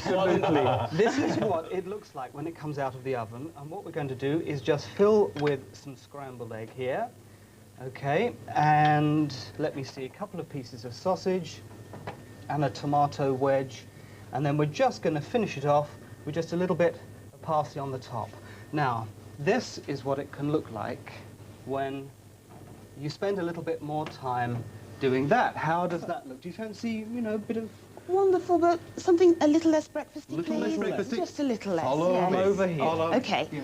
Absolutely. This is what it looks like when it comes out of the oven. And what we're going to do is just fill with some scrambled egg here. Okay, and let me see, a couple of pieces of sausage and a tomato wedge. And then we're just going to finish it off with just a little bit of parsley on the top. Now, this is what it can look like when you spend a little bit more time doing that. How does that look? Do you fancy, you know, a bit of... Wonderful, but something a little less breakfasty, Little less please. breakfasty? Just a little less. Follow me. Over here. Okay. Yeah.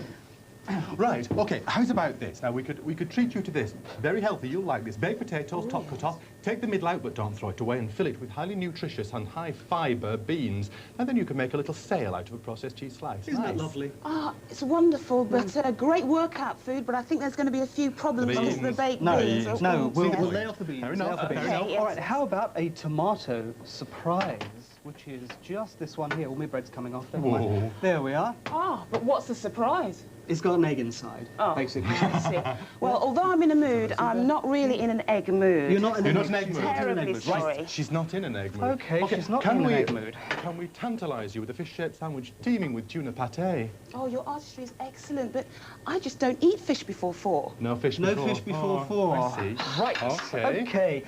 Right, OK, how's about this? Now, we could treat you to this. Very healthy, you'll like this. Baked potatoes, top cut off. Take the middle out, but don't throw it away, and fill it with highly nutritious and high-fibre beans. And then you can make a little sail out of a processed cheese slice. Isn't that lovely? Ah, it's wonderful, but great workout food, but I think there's going to be a few problems with the baked beans. No, we'll lay off the beans. Fair enough, fair enough. Yes. All right, how about a tomato surprise, which is just this one here. All my bread's coming off. Never mind. There we are. Ah, but what's the surprise? It's got an egg inside, basically. I see. Well, although I'm in a mood, I'm not really in an egg mood. You're not in an egg mood. Terribly sorry. Right, she's not in an egg mood. OK, she's not in an egg mood. Can we tantalise you with a fish-shaped sandwich teeming with tuna pâté? Oh, your artistry is excellent, but I just don't eat fish before 4. No fish before? No fish before 4. I see. Right. OK. OK.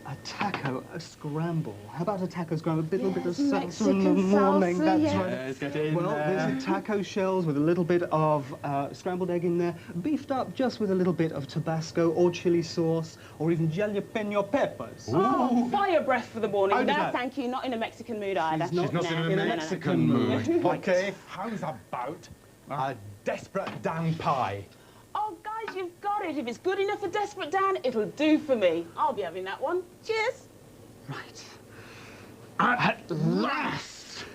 A taco, a scramble. How about a taco scramble? A little bit of salsa Mexican in the morning. salsa, That's yes. right. Yes, get in Well, there. there's a taco shells with a little bit of scrambled egg in there, beefed up just with a little bit of Tabasco or chili sauce, or even jalapeno peppers. Oh, fire breath for the morning. How No, does that- thank you. Not in a Mexican mood either. She's not in a Mexican mood. OK, how's about a desperate Dan pie? Oh, guys, you've got it. If it's good enough for Desperate Dan, it'll do for me. I'll be having that one. Cheers. Right. At last!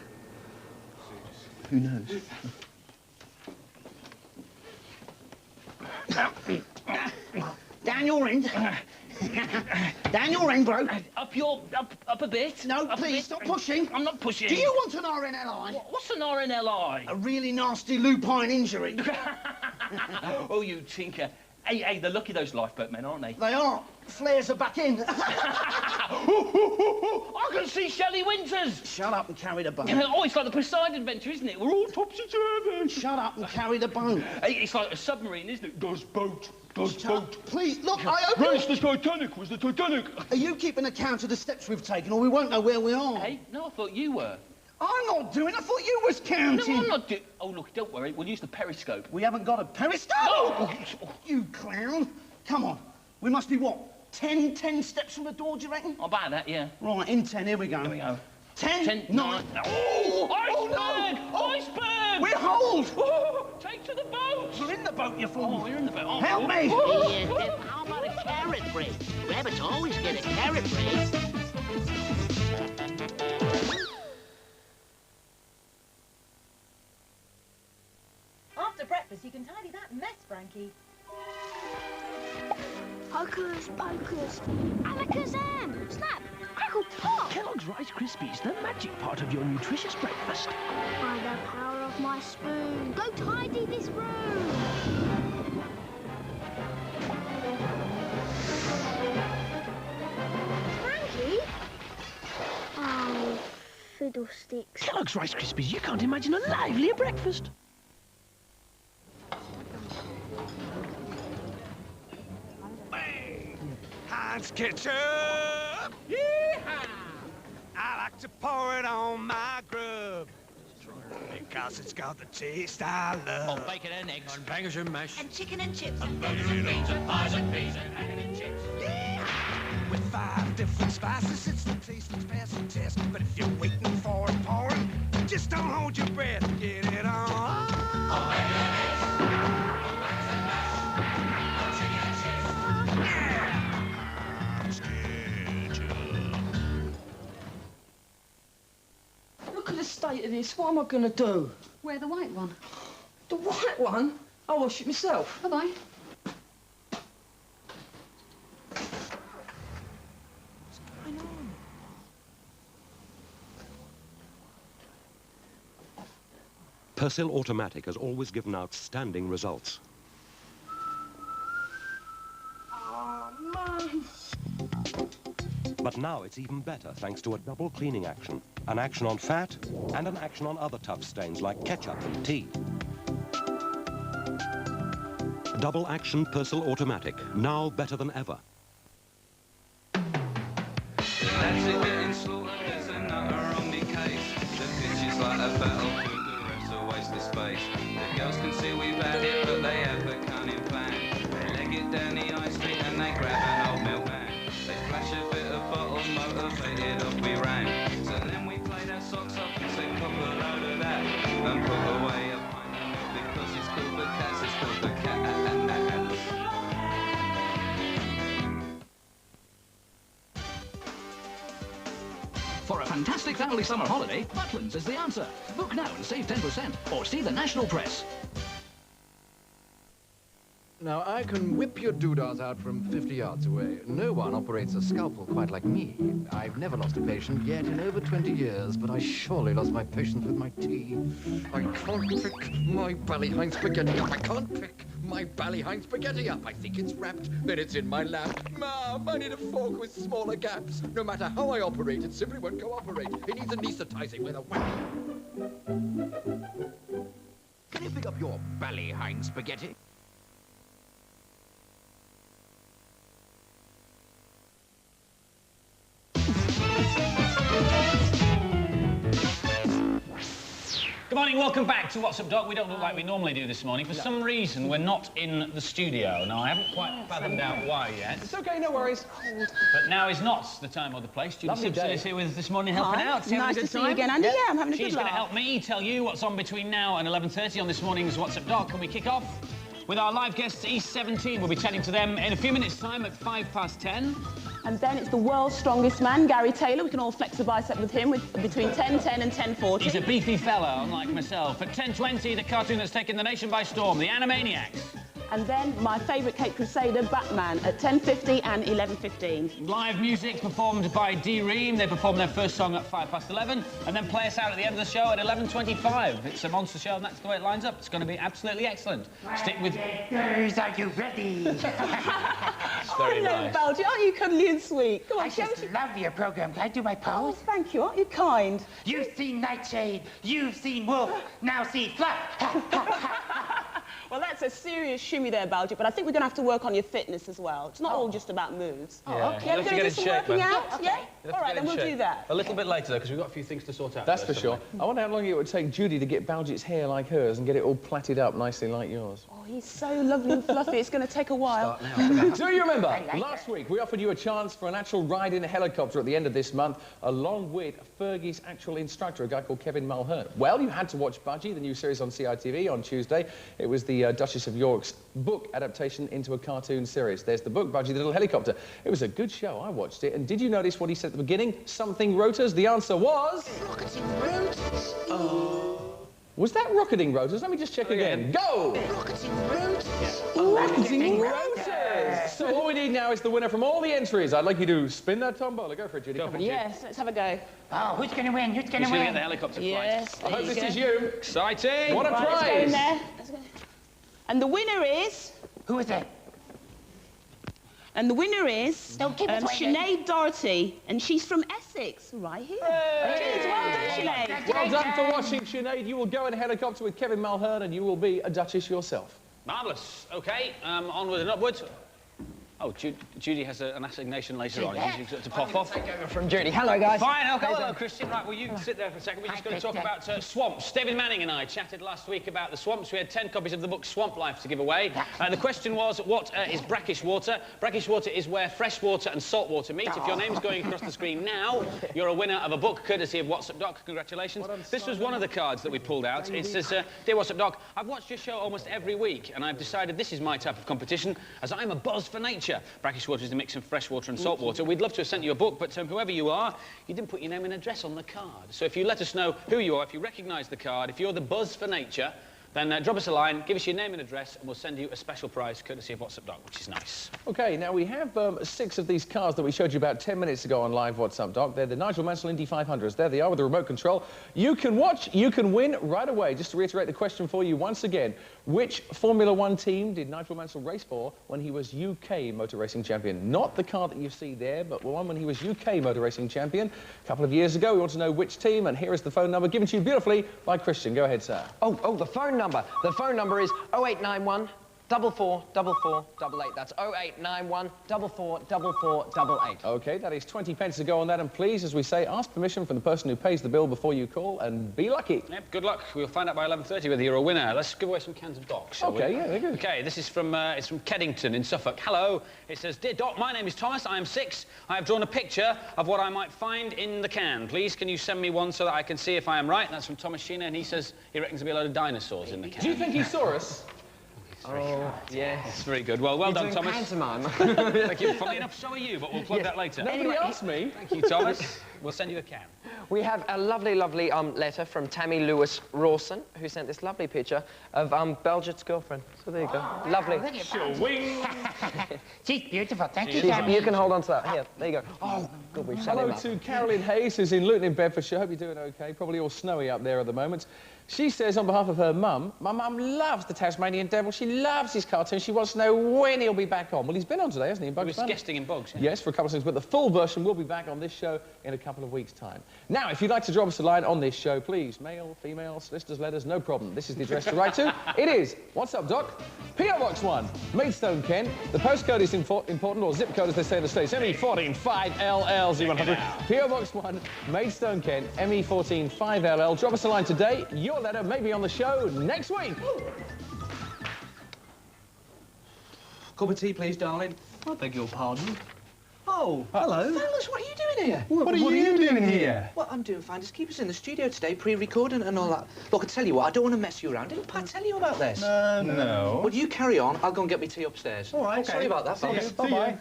Who knows? Down your end. Down your end, bro. Up a bit. No, Up a please, bit. stop pushing. I'm not pushing. Do you want an RNLI? What's an RNLI? A really nasty lupine injury. Oh, you tinker. Hey, they're lucky, those lifeboat men, aren't they? They are. Flares are back in. I can see Shelley Winters. Shut up and carry the bone. Oh, it's like the Poseidon adventure, isn't it? We're all topsy-turvy. Shut up and carry the bone. Hey, it's like a submarine, isn't it? Does boat. Shut up. Please, look, I hope Race the Titanic was the Titanic. Are you keeping account of the steps we've taken, or we won't know where we are? Hey, no, I thought you were. I'm not doing. I thought you was counting. No, I'm not doing... Oh, look, don't worry. We'll use the periscope. We haven't got a periscope. Oh! You clown. Come on. We must be, what, 10 steps from the door, do you reckon? About that, yeah. Right, in 10, here we go. Here we go. 10, 9. Oh! Iceberg! no. Iceberg! We're hold! Oh, take to the boat! We're in the boat, you fool! Oh, we're in the boat. Oh, Help me! How about a carrot break? Rabbits always get a carrot break. After breakfast, you can tidy that mess, Frankie. Hocus pocus, alakazam, snap, crackle, pop. Kellogg's Rice Krispies, the magic part of your nutritious breakfast. By the power of my spoon, go tidy this room. Frankie? Oh, fiddlesticks. Kellogg's Rice Krispies, you can't imagine a livelier breakfast. Heinz ketchup! Yeehaw! I like to pour it on my grub because it's got the taste I love. On bacon and eggs, on bangers and mash, And chicken and chips. and burgers and beans, and pies and peas, and egg and chips. Yeehaw! With 5 different spices, it's the taste that's passing test. But if you're waiting for it pouring, just don't hold your breath. Get it on. On bacon and eggs, on bangers and mash, on chicken and chips. Yeah! Look at the state of this. What am I going to do? Wear the white one. The white one? I'll wash it myself. Bye-bye. Persil Automatic has always given outstanding results. Oh, Mum. But But now it's even better thanks to a double cleaning action. An action on fat and an action on other tough stains like ketchup and tea. Double action Persil Automatic, now better than ever. That's it, getting slaughtered, there's a nutter on me case. The pitch is like a battlefield, the ref's a waste of space. The girls can see we've had it, but they have a cunning plan. They leg it down the high street and they grab an old milk van. They flash a bit of bottle, motivated, off we ran. So then we played our socks off and said, cop a load of that. And put away a pint of milk because it's called the cats, it's called the cats. For a fantastic family summer holiday, Butlins is the answer. Book now and save 10%, or see the national press. Now, I can whip your doodahs out from 50 yards away. No one operates a scalpel quite like me. I've never lost a patient yet in over 20 years, but I surely lost my patience with my tea. I can't pick my ballyhine spaghetti up. I can't pick my ballyhine spaghetti up. I think it's wrapped, then it's in my lap. Mom, I need a fork with smaller gaps. No matter how I operate, it simply won't cooperate. It needs anesthetizing with a whack. Can you pick up your ballyhine spaghetti? Good morning, welcome back to What's Up, Doc. We don't look like we normally do this morning. For some reason, we're not in the studio. Now, I haven't quite fathomed out why yet. It's okay, no worries. But now is not the time or the place. Judy Simpson is here with us this morning, helping out. Nice to see you again, Andy. Yeah, I'm having a good laugh. She's going to help me tell you what's on between now and 11:30 on this morning's What's Up, Doc. Can we kick off with our live guests, East 17? We'll be chatting to them in a few minutes' time at 10:05. And then it's the world's strongest man, Gary Taylor. We can all flex a bicep with him between 10:10 and 10:40. He's a beefy fella, unlike myself. At 10:20, the cartoon that's taken the nation by storm, the Animaniacs. And then my favourite Cape Crusader, Batman, at 10:50 and 11:15. Live music performed by D Ream. They perform their first song at 11:05, and then play us out at the end of the show at 11:25. It's a monster show, and that's the way it lines up. It's going to be absolutely excellent. Stick with... Girls, are you ready? It's very nice. Belgy, aren't you cuddly and sweet? Come on, I just love your program. Can I do my pose? Oh, thank you. Aren't you kind? You've seen Nightshade. You've seen Wolf. Now see Fluff. Well, that's a serious shimmy there, Belgy, but I think we're going to have to work on your fitness as well. It's not all just about moves. Yeah. Oh, okay. We're going to do some working out? Okay. Yeah? All right, then we'll do that. A little bit later, though, because we've got a few things to sort out. That's for sure. I wonder how long it would take Judy to get Baljeet's hair like hers and get it all plaited up nicely like yours. Oh, he's so lovely and fluffy. It's going to take a while. Do you remember, last week we offered you a chance for an actual ride in a helicopter at the end of this month, along with Fergie's actual instructor, a guy called Kevin Mulhern. Well, you had to watch Budgie, the new series on CITV, on Tuesday. It was the Duchess of York's book adaptation into a cartoon series. There's the book, Budgie the Little Helicopter. It was a good show. I watched it. And did you notice what he said at the beginning? Something rotors? The answer was... Rocketing rotors. Oh. Was that rocketing rotors? Let me just check again. Go! Rocketing rotors. Rocketing rotors. So all we need now is the winner from all the entries. I'd like you to spin that tombola. Go for it, Judy. Yes, let's have a go. Oh, who's going to win? Who's going to win? Get the helicopter flight. Yes, I hope this is you. Exciting. What a Let's go prize. in there. And the winner is... Who is it? And the winner is Don't keep it away, Sinead Doherty, and she's from Essex, right here. Cheers, well done, Sinead. Well done for watching, Sinead. You will go in a helicopter with Kevin Mulhern and you will be a Duchess yourself. Marvellous. OK, onward and upwards. Oh, Judy has an assignation later on. She's to pop off. Take over from Judy. Hello, guys. Fine. Hello, Christian. Right, well, you sit there for a second. We're just going to talk about swamps. David Manning and I chatted last week about the swamps. We had 10 copies of the book Swamp Life to give away. The question was, what is brackish water? Brackish water is where fresh water and salt water meet. If your name's going across the screen now, you're a winner of a book courtesy of What's Up, Doc. Congratulations. This was one of the cards that we pulled out. It says, Dear What's Up, Doc, I've watched your show almost every week, and I've decided this is my type of competition, as I'm a buzz for nature. Brackish water is a mix of fresh water and salt water. We'd love to have sent you a book, but whoever you are, you didn't put your name and address on the card. So if you let us know who you are, if you recognise the card, if you're the buzz for nature, then drop us a line, give us your name and address, and we'll send you a special prize courtesy of WhatsApp Doc, which is nice. OK, now we have 6 of these cars that we showed you about 10 minutes ago on live WhatsApp Doc. They're the Nigel Mansell Indy 500s. There they are with the remote control. You can watch, you can win right away. Just to reiterate the question for you once again, which Formula 1 team did Nigel Mansell race for when he was UK motor racing champion? Not the car that you see there, but one when he was UK motor racing champion a couple of years ago. We want to know which team, and here is the phone number given to you beautifully by Christian. Go ahead, sir. Oh, the phone number. The phone number is 0891 444488. That's 0891 444488. OK, that is 20 pence to go on that. And please, as we say, ask permission from the person who pays the bill before you call, and be lucky. Yep, good luck. We'll find out by 11:30 whether you're a winner. Let's give away some cans of Doc, shall we? OK, yeah, they're good. OK, this is from, it's from Keddington in Suffolk. Hello. It says, Dear Doc, my name is Thomas. I am 6. I have drawn a picture of what I might find in the can. Please, can you send me one so that I can see if I am right? That's from Thomas Sheena, and he says he reckons there'll be a load of dinosaurs in the can. Do you think he saw us? Oh, yeah. It's very good. Well, well done, Thomas. Pantomime. Thank you. Funnily enough, so are you, but we'll plug that later. Nobody asked me. Thank you, Thomas. We'll send you a can. We have a lovely, lovely letter from Tammy Lewis Rawson, who sent this lovely picture of Belgium's girlfriend. So there you go. Lovely. She's beautiful. Thank you, Tammy. You can hold on to that. Here, there you go. Oh, good. We've set him Hello up. to Carolyn Hayes, who's in Luton in Bedfordshire. Hope you're doing OK. Probably all snowy up there at the moment. She says on behalf of her mum, my mum loves the Tasmanian Devil. She loves his cartoon. She wants to know when he'll be back on. Well, he's been on today, hasn't he? He was guesting in Bugs. Yeah? Yes, for a couple of things, but the full version will be back on this show in a couple of weeks' time. Now, if you'd like to drop us a line on this show, please, male, female, solicitors, letters, no problem. This is the address to write to. It is, what's up, Doc? P.O. Box 1, Maidstone, Kent. The postcode is important, or zip code, as they say in the States, ME145LL0100. P.O. Box 1, Maidstone, Kent, ME145LL. Drop us a line today. Your letter may be on the show next week. Cup of tea, please, darling. I beg your pardon. Oh, hello. Fellas, what are you doing here? What are you doing here? Well, I'm doing Finders Keepers in the studio today, pre-recording and all that. Look, I tell you what, I don't want to mess you around. Didn't Pat tell you about this? No. Well, you carry on. I'll go and get me tea upstairs. All right, Sorry about that, fellas. Bye-bye.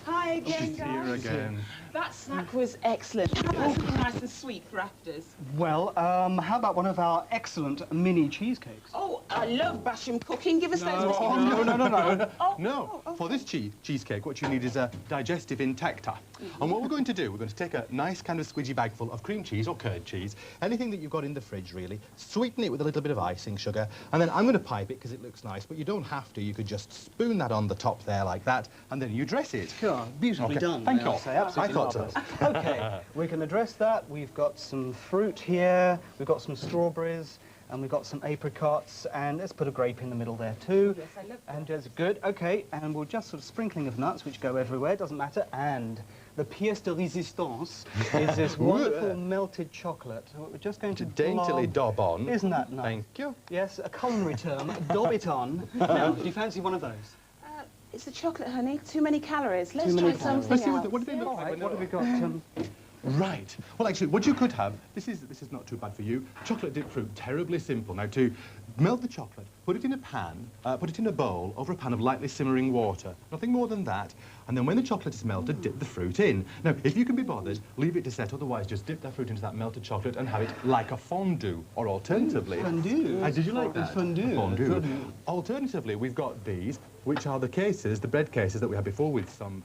Hi again, She's guys. here again. That snack was excellent. How about something nice and sweet for afters? Well, how about one of our excellent mini cheesecakes? Oh, I love Basham cooking. Give us those. No. For this cheesecake, what you need is a digestive intacta. And what we're going to do, we're going to take a nice kind of squidgy bag full of cream cheese or curd cheese, anything that you've got in the fridge, really, sweeten it with a little bit of icing sugar, and then I'm going to pipe it because it looks nice, but you don't have to. You could just spoon that on the top there like that, and then you dress it. Sure, beautifully done. Thank you. Absolutely I thought so. OK, we can address that. We've got some fruit here, we've got some strawberries, and we've got some apricots, and let's put a grape in the middle there too. Yes, I love that. And that's good. OK, and we'll just sort of sprinkling of nuts, which go everywhere, doesn't matter. And the pièce de résistance is this wonderful melted chocolate. So we're just going to daintily dob on. Isn't that nice? Thank you. Yes, a culinary term. Dob it on. Now, do you fancy one of those? It's the chocolate, honey. Too many calories. Let's Too try many something Let's see else. what do they look All like? right, what have we got? Right. Well, actually, what you could have, this is not too bad for you, chocolate dipped fruit, terribly simple. Now, to melt the chocolate, put it in a pan, put it in a bowl over a pan of lightly simmering water. Nothing more than that. And then when the chocolate is melted, dip the fruit in. Now, if you can be bothered, leave it to set. Otherwise, just dip that fruit into that melted chocolate and have it like a fondue. Or alternatively... Fondue? Did you like that? Fondue. Fondue. Alternatively, we've got these, which are the cases, the bread cases that we had before with some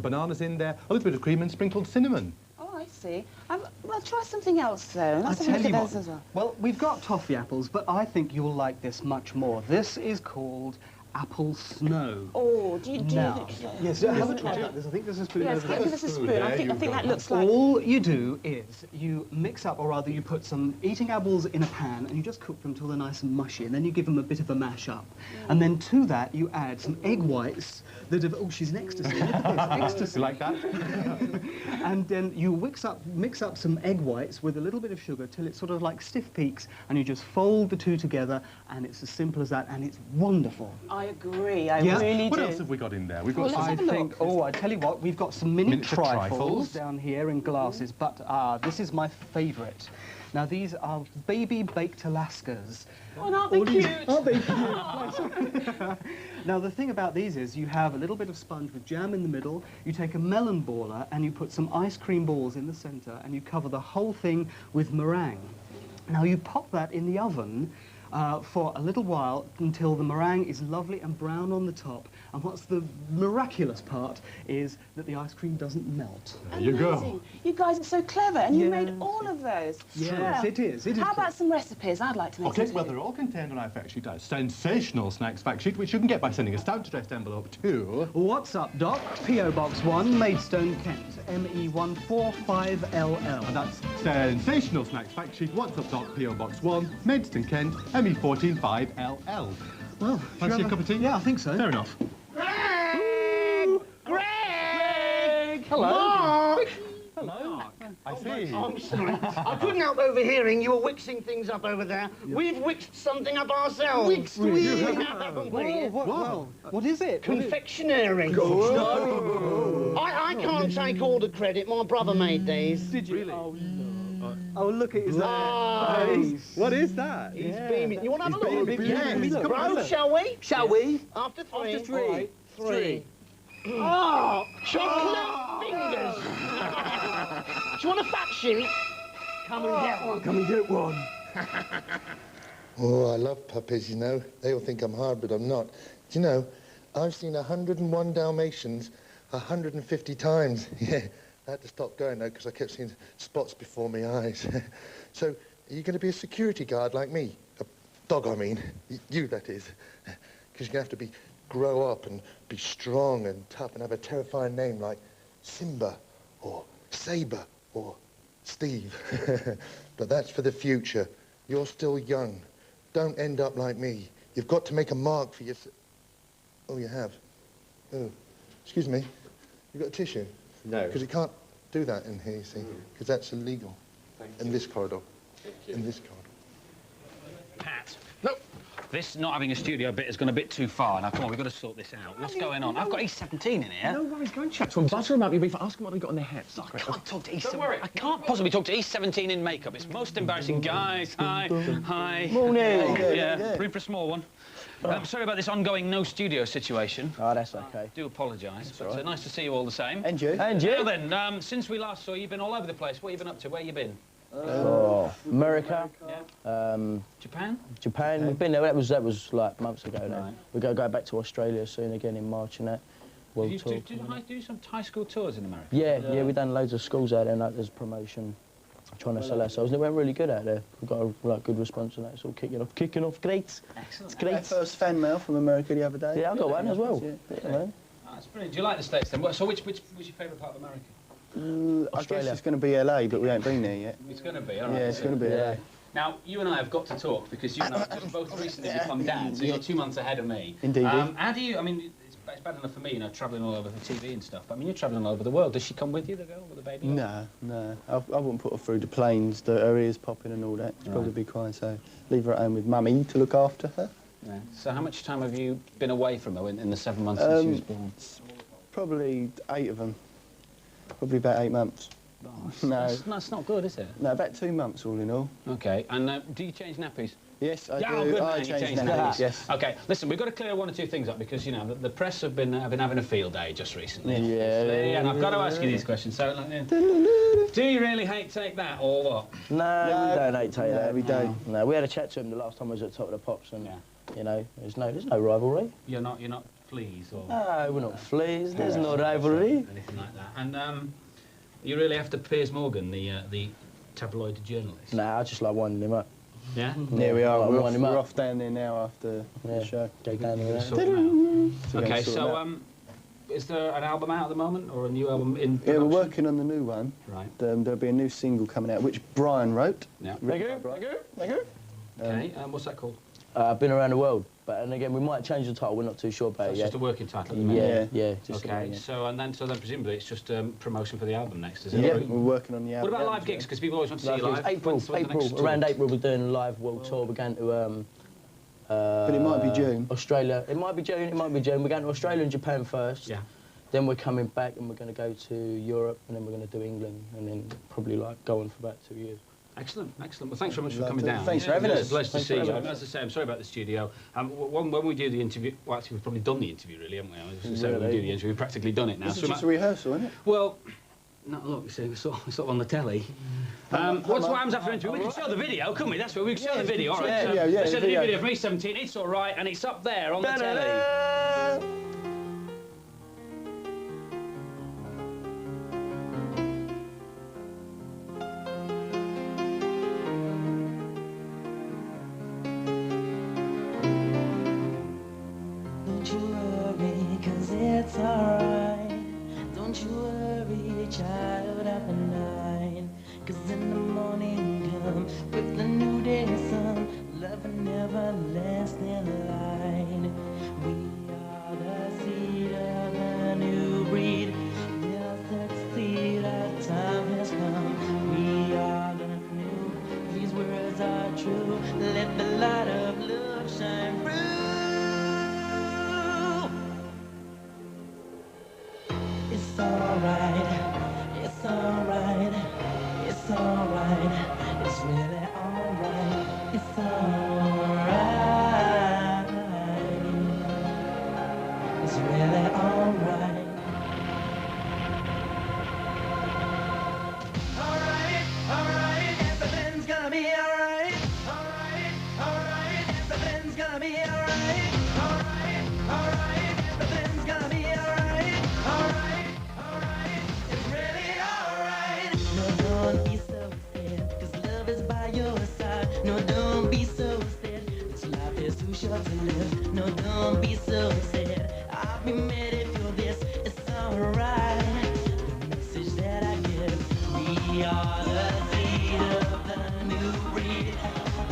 bananas in there, a little bit of cream and sprinkled cinnamon. Oh, I see. Well, try something else, though. I'll Let's have a tell look you at what. those as well. Well, we've got toffee apples, but I think you'll like this much more. This is called apple snow. Oh, do you do now, it? yes, have a try that. I think there's a spoon Yes, over there. give us a spoon. I think that looks like... All you do is you mix up, or rather you put some eating apples in a pan and you just cook them till they're nice and mushy, and then you give them a bit of a mash up. And then to that you add some egg whites that have... Oh, she's an ecstasy. Look at this, ecstasy. You like that? And then you mix up some egg whites with a little bit of sugar till it's sort of like stiff peaks, and you just fold the two together, and it's as simple as that, and it's wonderful. I agree. I Yeah. really What do. else have we got in there? We've got Well, let's have a look. Oh, I tell you what, we've got some mini Miniature trifles trifles. down here in glasses, but this is my favourite. Now, these are baby baked Alaskas. Oh, aren't they cute? Aren't they cute? Now, the thing about these is you have a little bit of sponge with jam in the middle, you take a melon baller and you put some ice cream balls in the centre, and you cover the whole thing with meringue. Now you pop that in the oven for a little while until the meringue is lovely and brown on the top. And what's the miraculous part is that the ice cream doesn't melt. There you go. You guys are so clever, and you made all of those. Yes, it is. How about some recipes? I'd like to make Okay, some well, too. they're all contained on our fact sheet. A sensational snacks fact sheet, which you can get by sending a stamped addressed envelope to... What's up, Doc? P.O. Box 1, Maidstone, Kent, ME145LL. And that's sensational snacks fact sheet. What's up, Doc? P.O. Box 1, Maidstone, Kent, ME145LL. Well, fancy a cup of tea? Yeah, I think so. Fair enough. Greg! Hello. Mark! Hello. I see. I'm sorry. I couldn't help overhearing you were wixing things up over there. We've wixed something up ourselves. Wixed? We have, haven't we? What is it? Confectionery. I can't take all the credit. My brother made these. Did you? Really? Oh, no. Oh, look at his eyes. What is that? He's beaming. You want to have a look? Yes. Bro, shall we? Shall we? After three. After three. Right. Three. Oh, chocolate fingers. Do you want a fact sheet? Come and get one. Come and get one. Oh, I love puppies, you know. They all think I'm hard, but I'm not. Do you know, I've seen 101 Dalmatians 150 times. Yeah, I had to stop going, though, because I kept seeing spots before my eyes. So, are you going to be a security guard like me? A dog, I mean. You, that is. Because you're going to have to grow up and be strong and tough and have a terrifying name like Simba or Saber or Steve. But that's for the future. You're still young. Don't end up like me. You've got to make a mark for yourself. Oh, you have? Oh, excuse me. You got a tissue? No. Because you can't do that in here, you see, because that's illegal. In this corridor. In this corridor. Pat. Nope. This not having a studio bit has gone a bit too far. Now, come on, we've got to sort this out. What's going on? I've got E17 in here. No worries, go and chat to them. Butter them up, you'll be fine. Ask them what they've got on their hats. I can't talk to E17. Don't worry. I can't possibly talk to E17 in makeup. It's most embarrassing. Guys, hi. Hi. Morning. Yeah, room for a small one. Sorry about this ongoing no studio situation. Oh, that's okay. I do apologise, but nice to see you all the same. And you. And you. Now then, since we last saw you, you've been all over the place. What have you been up to? Where have you been? America. Japan? Japan. We've been there. That was like months ago now. We're going to go back to Australia soon again in March and that. Did you do some high school tours in America? Yeah, we've done loads of schools out there and like, there's promotion. Trying to sell ourselves, and it went really good out there. We've got a good response, and that's all kicking off great. Excellent. It's great. Our first fan mail from America the other day. Yeah, I got one as well. Oh, that's brilliant. Do you like the States then? So which was your favourite part of America? I guess it's going to be LA, but we ain't been there yet. It's going to be, all right. Yeah, it's going to be LA. Now, you and I have got to talk because you and I have just both recently become dads, so you're 2 months ahead of me. Indeed. How do you, I mean, it's bad enough for me, you know, travelling all over the TV and stuff, but I mean, you're travelling all over the world. Does she come with you, the girl, with the baby? No. I wouldn't put her through the planes, her ears popping and all that. She'd probably be crying, so leave her at home with Mummy to look after her. Yeah. So how much time have you been away from her in the 7 months since she was born? Probably 8 of them. Probably about 8 months. Oh, that's not good, is it? No, about 2 months all in all. OK, and do you change nappies? Yes, I do. do. Good I man, change nappies. nappies, yes. OK, listen, we've got to clear 1 or 2 things up because, you know, the press have been having a field day just recently. Yeah. And I've got to ask you these questions. So, do you really hate take that or what? No, we don't hate take that. We don't. No, we had a chat to him the last time I was at Top of the Pops, and you know, there's no rivalry. You're not fleas or? No, we're not fleas. There's no rivalry. Anything like that. And you really after Piers Morgan, the tabloid journalist? Nah, I just like winding him up. Yeah? There we are. Like We're off down there now after the show. Go down there. OK, so is there an album out at the moment or a new album in production? Yeah, we're working on the new one. Right. There'll be a new single coming out, which Brian wrote. Yeah. Thank you. OK, what's that called? I've been around the world, and again, we might change the title. We're not too sure about it It's yet. just a working title at the moment? Yeah. Just OK, so then presumably it's just promotion for the album next, is it? Yeah, we're working on the album. What about live gigs? Because people always want to see you live. April. Around April, we're doing a live world tour. We're going to but it might be June. Australia. It might be June. It might be June. We're going to Australia and Japan first. Yeah. Then we're coming back and we're going to go to Europe, and then we're going to do England, and then probably like go on for about 2 years. Excellent. Well, thanks very much for coming down. Thanks for having us. It's a pleasure to see you. As I say, I'm sorry about the studio. When we do the interview, well, actually, we've probably done the interview, really, haven't we? I was going to say, when we do the interview, we've practically done it now. This is just a rehearsal, isn't it? Well, no, look, you see, we're sort of on the telly. What happens after entry? We can show the video, couldn't we? That's what we can show the video. All right. Let's show the new video from E17. It's all right, and it's up there on the telly. Don't you worry, 'cause it's alright. Don't you worry, child, after 9. 'Cause in the morning come with the new day sun, love and everlasting light. We are the seed of the new breed. We'll succeed, our time has come. We are the new, these words are true. Let the light of love shine through. It's alright, it's alright, it's alright, it's really alright, it's alright, it's really alright. Alright, everything's gonna be alright. Alright, everything's gonna be alright. Alright, everything's gonna be alright. Alright, it's really alright. No, don't be so sad, 'cause love is by your side. No, don't be so sad, this life is too short to live. No, don't be so sad, I'll be mad if you're this. It's alright, the message that I give. We are the seed of the new breed.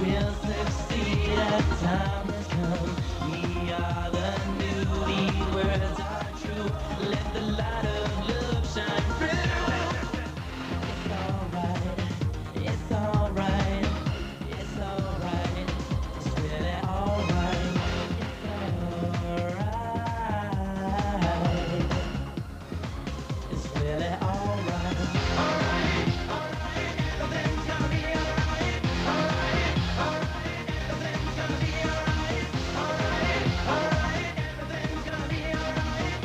We'll succeed, our time has come. We are the new, these words are true. Let the light of love shine through. It's alright, it's alright, it's alright, it's really alright, it's alright, it's really alright. Alright, everything's gonna be alright. Alright, everything's gonna be alright. Alright, everything's gonna be alright.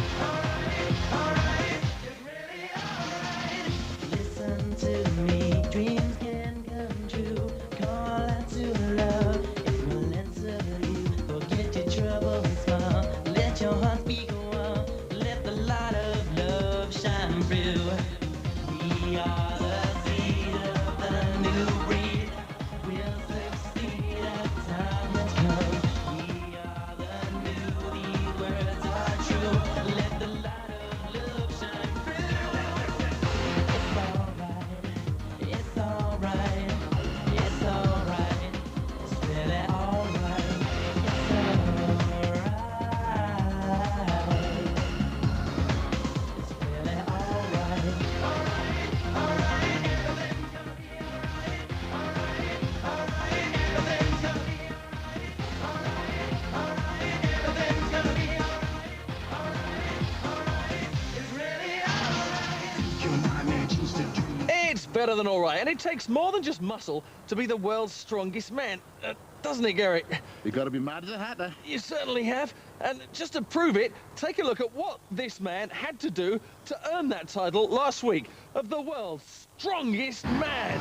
Alright, it's really alright. Listen to me, dreams can come true. Call out to love, it will answer you. Forget your trouble and smile. Let your heart speak wild. Let the light of love shine through. We are the seed of the new breed. We'll succeed, our time has come. We are the new, these words are true. Let the light of love shine through. It's alright, it's alright, it's alright, it's really alright, it's alright, it's really alright. Alright, everything's gonna be alright. Alright, everything's gonna be alright. Alright, everything's gonna be alright. Alright, it's really alright. It's better than all right, and it takes more than just muscle to be the world's strongest man, doesn't it, Gary? You got to be mad as a hatter. You certainly have, and just to prove it, take a look at what this man had to do to earn that title last week of the world's strongest man.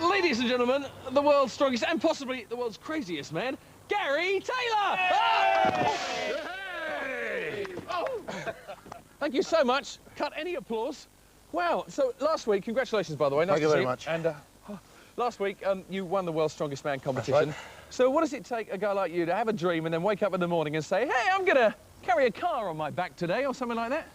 Ladies and gentlemen, the world's strongest and possibly the world's craziest man, Gary Taylor! Hey! Oh! Thank you so much. Cut any applause. Wow, so last week, congratulations, by the way. Nice Thank you to very see much. And last week, you won the World's Strongest Man competition. Right. So what does it take a guy like you to have a dream and then wake up in the morning and say, hey, I'm going to carry a car on my back today, or something like that?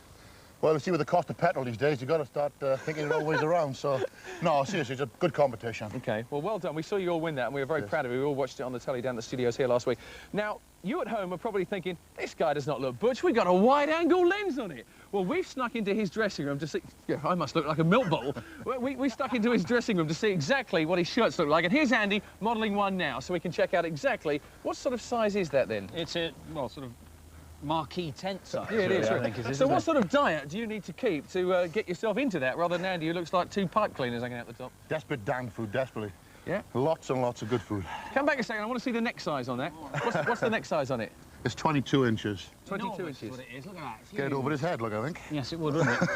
Well, you see, with the cost of petrol these days, you've got to start thinking it all ways around. So, no, seriously, it's a good competition. OK, well done. We saw you all win that, and we were very proud of you. We all watched it on the telly down at the studios here last week. Now, you at home are probably thinking, this guy does not look butch. We've got a wide-angle lens on it. Well, we've snuck into his dressing room to see... Yeah, I must look like a milk bottle. we stuck into his dressing room to see exactly what his shirts look like. And here's Andy modelling one now, so we can check out exactly... What sort of size is that, then? It's a, well, sort of marquee tent size. Yeah, it is. I think it is. So what sort of diet do you need to keep to get yourself into that, rather than Andy, who looks like 2 pipe cleaners hanging out the top? Desperate damn food, desperately. Yeah? Lots and lots of good food. Come back a second. I want to see the neck size on that. What's the neck size on it? It's 22 inches. 22 inches. What it is. Look at that. Get it over his head, look, I think. Yes, it would, wouldn't it?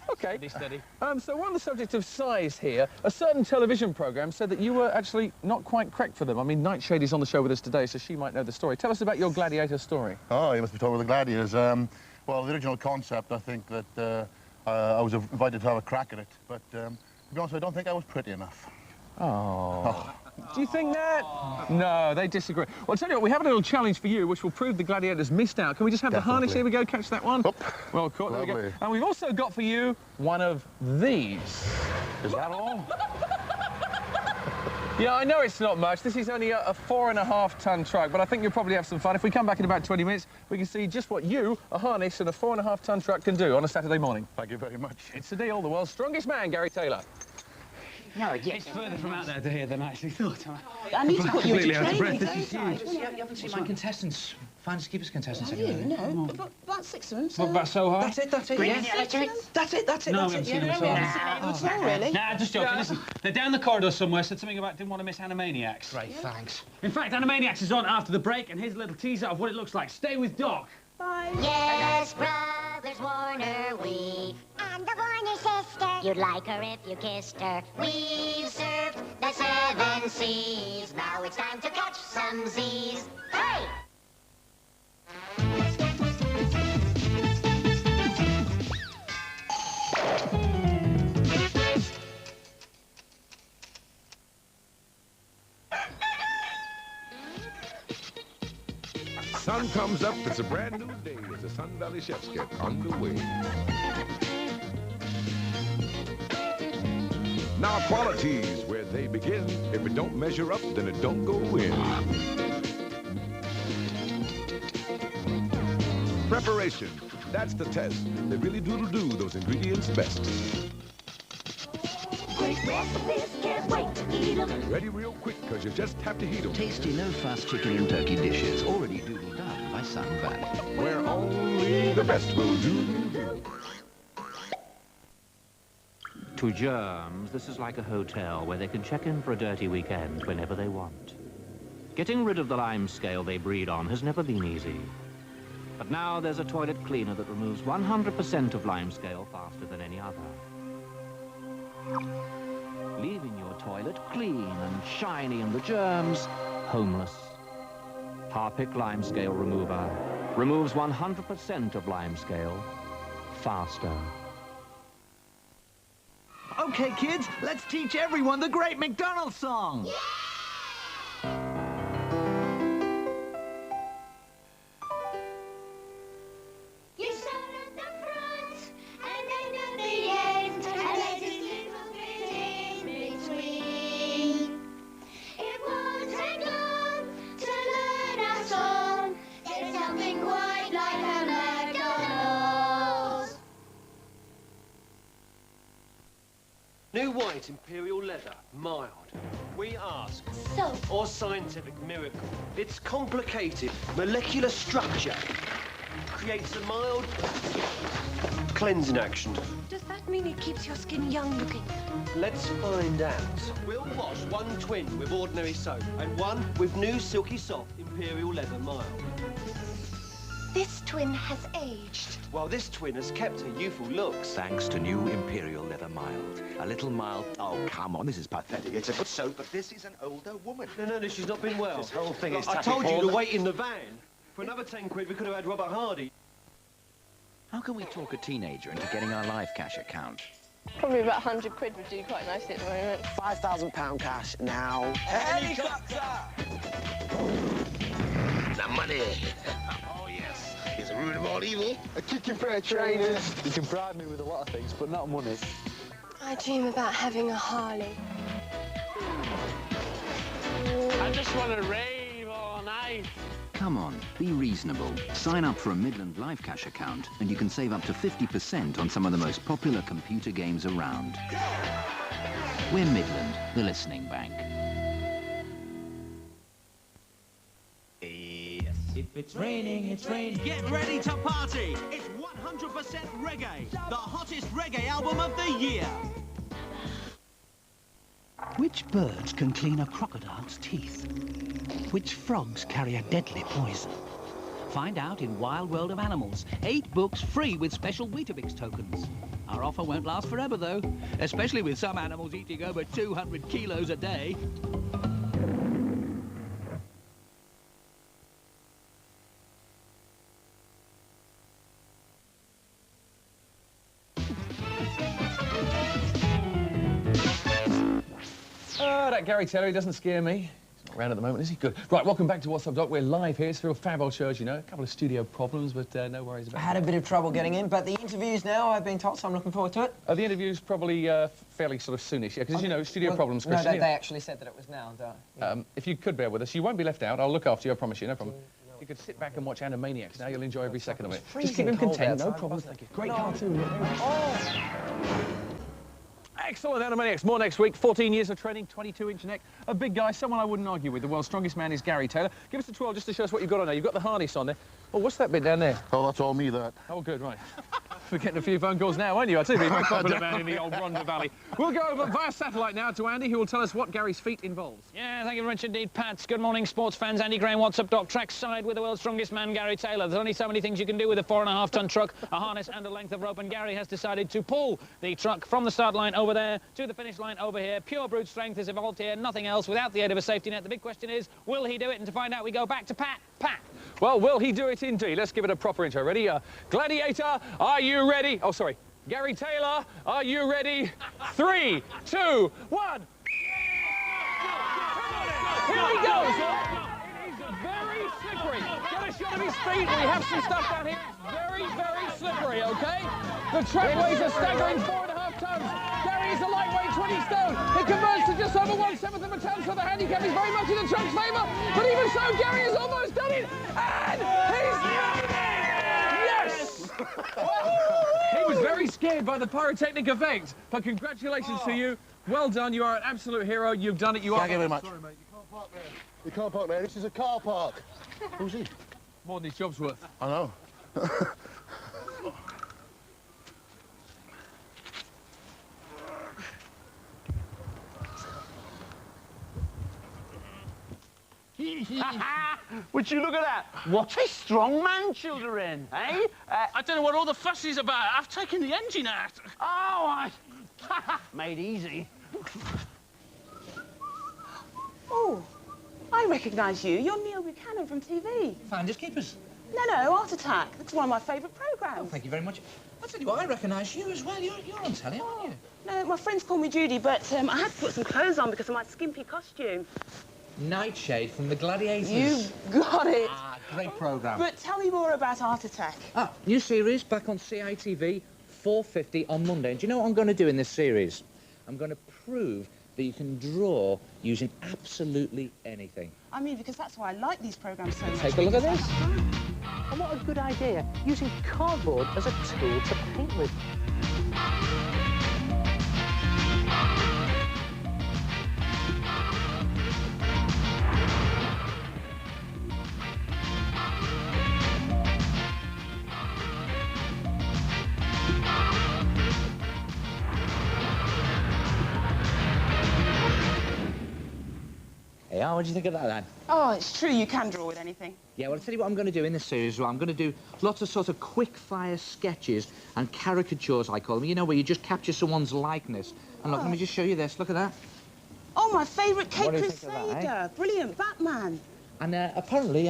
OK. Steady, steady. So on the subject of size here, a certain television programme said that you were actually not quite correct for them. I mean, Nightshade is on the show with us today, so she might know the story. Tell us about your gladiator story. Oh, you must be talking about the gladiators. Well, the original concept, I think that I was invited to have a crack at it, but to be honest, I don't think I was pretty enough. Oh. Do you think that? No, they disagree. Well, I'll tell you what, we have a little challenge for you, which will prove the gladiators missed out. Can we just have the harness? Here we go, catch that one. Oop. Well, cool, there we go. And we've also got for you one of these. Is that all? Yeah, I know it's not much. This is only a 4.5-ton truck, but I think you'll probably have some fun. If we come back in about 20 minutes, we can see just what you, a harness and a 4.5-ton truck, can do on a Saturday morning. Thank you very much. It's the deal, the world's strongest man, Gary Taylor. No, yes. It's further from out there to here than I actually thought. I need to put you into Completely out of training. breath. This is don't I? huge. You haven't seen my contestants. Finest keepers contestants. Have you? No. About 6 of them. So... What about so high? That's it. Green Yeah. and yellow chickens? That's it. No, I haven't seen them so high. At all, really? Nah, just joking. Listen, they're down the corridor somewhere, said something about didn't want to miss Animaniacs. Great, thanks. In fact, Animaniacs is on after the break, and here's a little teaser of what it looks like. Stay with Doc. Bye. Yes, brothers Warner, we and the Warner sister. You'd like her if you kissed her. We've served the 7 seas. Now it's time to catch some Z's. Hey! Sun comes up, it's a brand new day as the Sun Valley Chefs get underway. Now quality's where they begin. If it don't measure up, then it don't go in. Preparation, that's the test. They really do those ingredients best. Great recipes, can't wait to eat them. Ready real quick, because you just have to heat them. Tasty, no-fuss chicken and turkey dishes, already doodled up by Sun Valley. Where only the best will do. To germs, this is like a hotel where they can check in for a dirty weekend whenever they want. Getting rid of the lime scale they breed on has never been easy. But now there's a toilet cleaner that removes 100% of lime scale faster than any other. Leaving your toilet clean and shiny and the germs homeless. Harpic Lime Scale Remover removes 100% of lime scale faster. Okay, kids, let's teach everyone the great McDonald's song. You start at the front and end at the end, and there's this little bit in between. It won't take long to learn our song. It's something quite like a McDonald's. New white imperial leather, mild. We ask. Soap. Or scientific miracle. Its complicated molecular structure creates a mild cleansing action. Does that mean it keeps your skin young looking? Let's find out. We'll wash one twin with ordinary soap and one with new silky soft imperial leather mild. This twin has aged. While this twin has kept her youthful looks. Thanks to new Imperial Leather Mild. A little mild... Oh, come on, this is pathetic. It's a good soap, but this is an older woman. No, she's not been well. This whole thing is I tacky told you form. to wait in the van. For another 10 quid, we could have had Robert Hardy. How can we talk a teenager into getting our live cash account? Probably about 100 quid would do quite nicely at the moment. £5,000 cash now. The money. Oh, yes. Here's a room of volleyball, a kicking pair of trainers. You can bribe me with a lot of things, but not money. I dream about having a Harley. I just want to rave all night. Come on, be reasonable. Sign up for a Midland Live Cash account and you can save up to 50% on some of the most popular computer games around. We're Midland, the listening bank. Yes. If it's raining, it's raining. Get ready to party! It's 100% reggae, the hottest reggae album of the year. Which birds can clean a crocodile's teeth? Which frogs carry a deadly poison? Find out in Wild World of Animals. 8 books free with special Weetabix tokens. Our offer won't last forever, though, especially with some animals eating over 200 kilos a day. That Gary Taylor, he doesn't scare me. He's not around at the moment, is he? Good. Right, welcome back to What's Up, Doc. We're live here. It's a real fab old show, as you know. A couple of studio problems, but no worries about it. I had a bit of trouble getting in, but the interview's now, I've been told, so I'm looking forward to it. The interview's probably fairly sort of soonish, yeah, because, you know, studio problems, No, Christian. they actually said that it was now, If you could bear with us, you won't be left out. I'll look after you, I promise you, no problem. You could sit back and watch Animaniacs. Now you'll enjoy every second of it. Just keep him content, no problem. Thank you. Great cartoon. Excellent, Animaniacs. More next week. 14 years of training, 22-inch neck. A big guy, someone I wouldn't argue with. The world's strongest man is Gary Taylor. Give us a twirl just to show us what you've got on there. You've got the harness on there. Oh, what's that bit down there? Oh, that's all me, that. Oh, good, right. We're getting a few phone calls now, aren't you? I tell you, very popular man in the old Rhondda Valley. We'll go over via satellite now to Andy, who will tell us what Gary's feat involves. Yeah, thank you very much indeed, Pat. Good morning, sports fans. Andy Graham, What's Up, Doc? Trackside with the world's strongest man, Gary Taylor. There's only so many things you can do with a 4.5-ton truck, a harness and a length of rope, and Gary has decided to pull the truck from the start line over there to the finish line over here. Pure brute strength is involved here, nothing else, without the aid of a safety net. The big question is, will he do it? And to find out, we go back to Pat. Pat. Well, will he do it indeed? Let's give it a proper intro. Ready? Gladiator, are you ready? Oh, sorry. Gary Taylor, are you ready? 3, 2, 1. Here he goes. It is very slippery. Get a shot of his feet. We have some stuff down here. It's very, very slippery, OK? The track weighs a staggering 4.5 tons. Gary is a lightweight 20 stone. It converts to just over 1/7 of a ton, so the handicap is very much in the truck's favour. But even so, Gary has almost done it. And he's done it! Yes! He was very scared by the pyrotechnic effect, but congratulations to you. Well done. You are an absolute hero. You've done it. You are. Thank you very much. Sorry, mate. You can't park there. You can't park there. This is a car park. Who's he? More than his job's worth. I know. Would you look at that? What a strong man, children, eh? I don't know what all the fuss is about. I've taken the engine out. Oh, made easy. Oh, I recognise you. You're Neil Buchanan from TV. Finders keepers. No, Art Attack. That's one of my favourite programmes. Oh, thank you very much. I'll tell you what, I recognise you as well. You're on telly, aren't you? No, my friends call me Judy, but I had to put some clothes on because of my skimpy costume. Nightshade from the Gladiators. You got it. Ah, great programme. But tell me more about Art Attack. Ah, new series back on CITV, 4:50 on Monday. And do you know what I'm going to do in this series? I'm going to prove that you can draw using absolutely anything. I mean, because that's why I like these programmes so much. Take a look at this. And what a good idea, using cardboard as a tool to paint with. Yeah, what do you think of that, then? Oh, it's true, you can draw with anything. Yeah, well, I'll tell you what I'm going to do in this series as well. I'm going to do lots of sort of quick-fire sketches and caricatures, I call them. You know, where you just capture someone's likeness. And look, let me just show you this. Look at that. Oh, my favourite Cape What do you think Crusader. of that, eh? Brilliant, Batman. And apparently,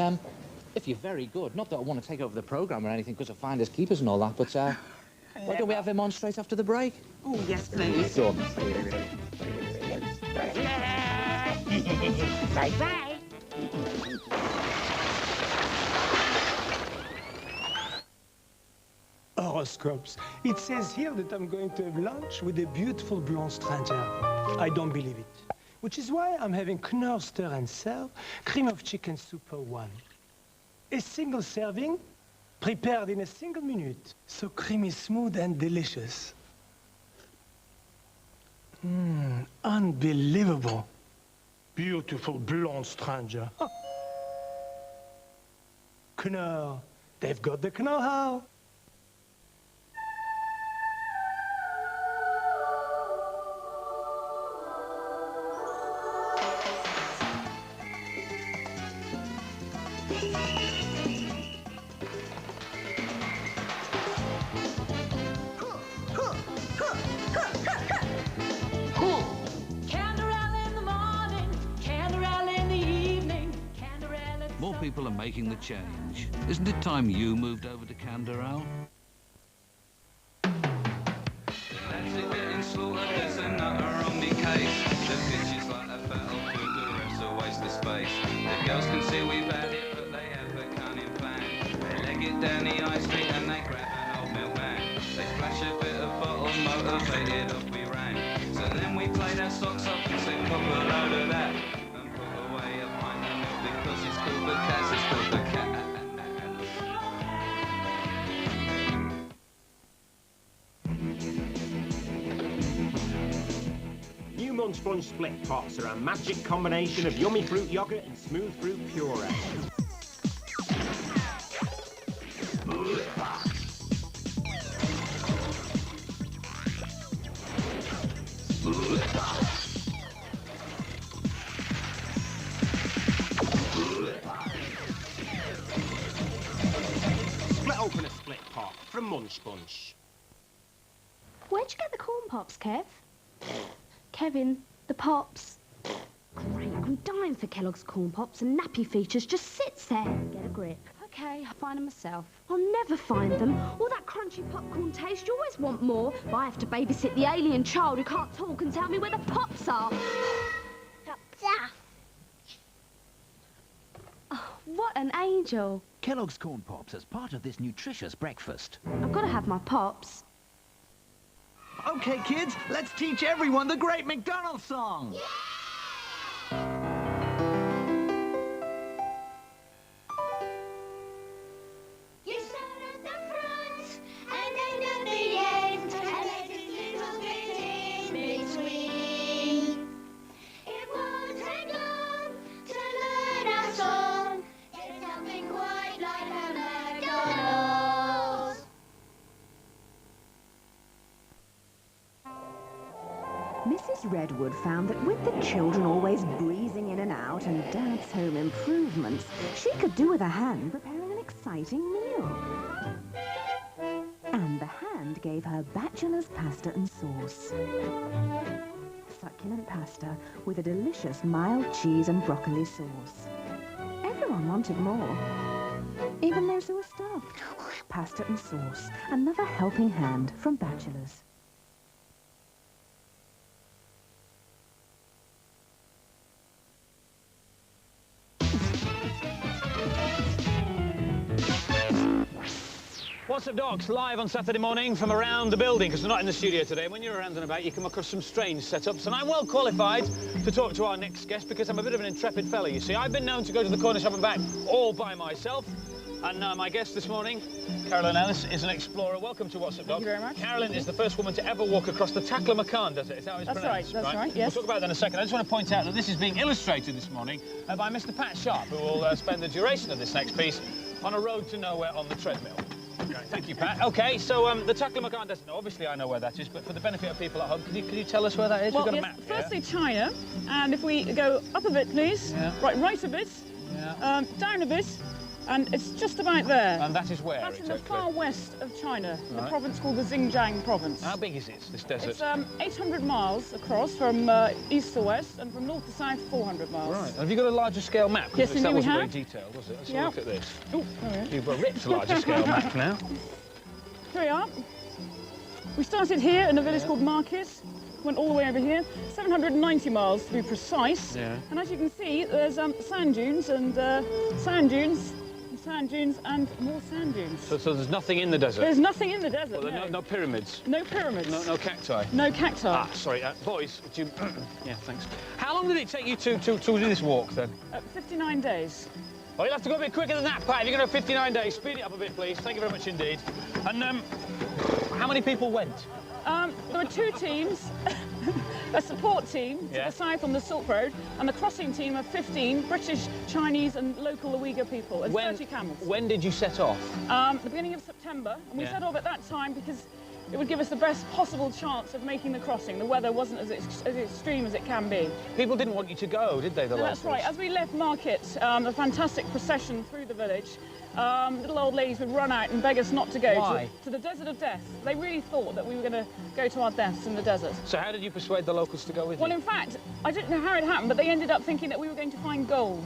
if you're very good, not that I want to take over the programme or anything because of finders keepers and all that, but why don't we have him on straight after the break? Oh, yes, please. Done. Bye-bye. horoscopes. It says here that I'm going to have lunch with a beautiful blonde stranger. I don't believe it. Which is why I'm having Knorr stir and serve, cream of chicken soup for one. A single serving, prepared in a single minute. So creamy, smooth and delicious. Unbelievable. Beautiful blonde stranger. Huh. Knorr. They've got the know-how. More people are making the change. Isn't it time you moved over to Canderel? That's it, getting slaughtered, there's a nutter on me case. The pitch is like a battlefield, the ref's a waste of space. The girls can see we've had it, but they have a cunning plan. They leg it down the high street and they grab an old milkman. They splash a bit of bottle, motivated, off we ran. So then we played our socks up and said, pop a load of that. And put away a pint of milk because it's called the cats, it's called the cat. New Munch Bunch Split Pops are a magic combination of yummy fruit yogurt and smooth fruit puree. Split open a split pop from Munch Bunch. Where'd you get the corn pops, Kev? Kevin, the pops. Great, I'm dying for Kellogg's corn pops and nappy features just sits there. Get a grip. Okay, I'll find them myself. I'll never find them. All that crunchy popcorn taste, you always want more. But I have to babysit the alien child who can't talk and tell me where the pops are. Oh, what an angel. Kellogg's Corn Pops as part of this nutritious breakfast. I've got to have my pops. Okay, kids, let's teach everyone the great McDonald's song. You start at the front and end at the end, and there's this little bit in between. It won't take long to learn our song. It's nothing quite like a McDonald's. Mrs. Redwood found that with the children always breezing in and out and Dad's home improvements, she could do with a hand preparing an exciting meal. And the hand gave her bachelor's pasta and sauce. Succulent pasta with a delicious mild cheese and broccoli sauce. Everyone wanted more, even those who were stuffed. Pasta and sauce, another helping hand from bachelors. What's up, Docs? Live on Saturday morning from around the building, because we're not in the studio today. When you're around and about, you come across some strange setups, and I'm well qualified to talk to our next guest because I'm a bit of an intrepid fella, you see. I've been known to go to the corner shop and back all by myself, and my guest this morning, Carolyn Ellis, is an explorer. Welcome to What's Up, Doc. Thank you very much. Carolyn is the first woman to ever walk across the Taklamakan Desert. Is that how it's pronounced? That's right, yes. We'll talk about that in a second. I just want to point out that this is being illustrated this morning by Mr. Pat Sharp, who will spend the duration of this next piece on a road to nowhere on the treadmill. Right, thank you, Pat. OK, so the Taklamakan Desert, obviously I know where that is, but for the benefit of people at home, can you tell us where that is? Well, We've got a map firstly, China, and if we go up a bit, please, right a bit, down a bit, and it's just about there. And that is where, That's exactly? in the far west of China, in Right. a province called the Xinjiang province. How big is it, this desert? It's 800 miles across from east to west, and from north to south, 400 miles. Right. Have you got a larger scale map? Yes, That indeed wasn't we have. very detailed, was it? Let's Yeah. look at this. Oh, sorry. You've got a ripped larger scale map now. Here we are. We started here in a village called Marquis, went all the way over here, 790 miles to be precise. Yeah. And as you can see, there's sand dunes and sand dunes and sand dunes and more sand dunes. So there's nothing in the desert? There's nothing in the desert, Well, no. No pyramids? No pyramids. No cacti? No cacti. Ah, sorry. Boys, would you... yeah, thanks. How long did it take you to do this walk, then? 59 days. Well, you'll have to go a bit quicker than that, Pat. If you're going to have 59 days, speed it up a bit, please. Thank you very much indeed. And how many people went? There were 2 teams. A support team to the south on the Silk Road, and the crossing team of 15 British, Chinese and local Uyghur people, and 30 camels. When did you set off? The beginning of September, and we set off at that time because it would give us the best possible chance of making the crossing. The weather wasn't as extreme as it can be. People didn't want you to go, did they, the locals? That's right. As we left market, a fantastic procession through the village, little old ladies would run out and beg us not to go to the desert of death. They really thought that we were going to go to our deaths in the desert. So how did you persuade the locals to go with you? Well, in fact, I don't know how it happened, but they ended up thinking that we were going to find gold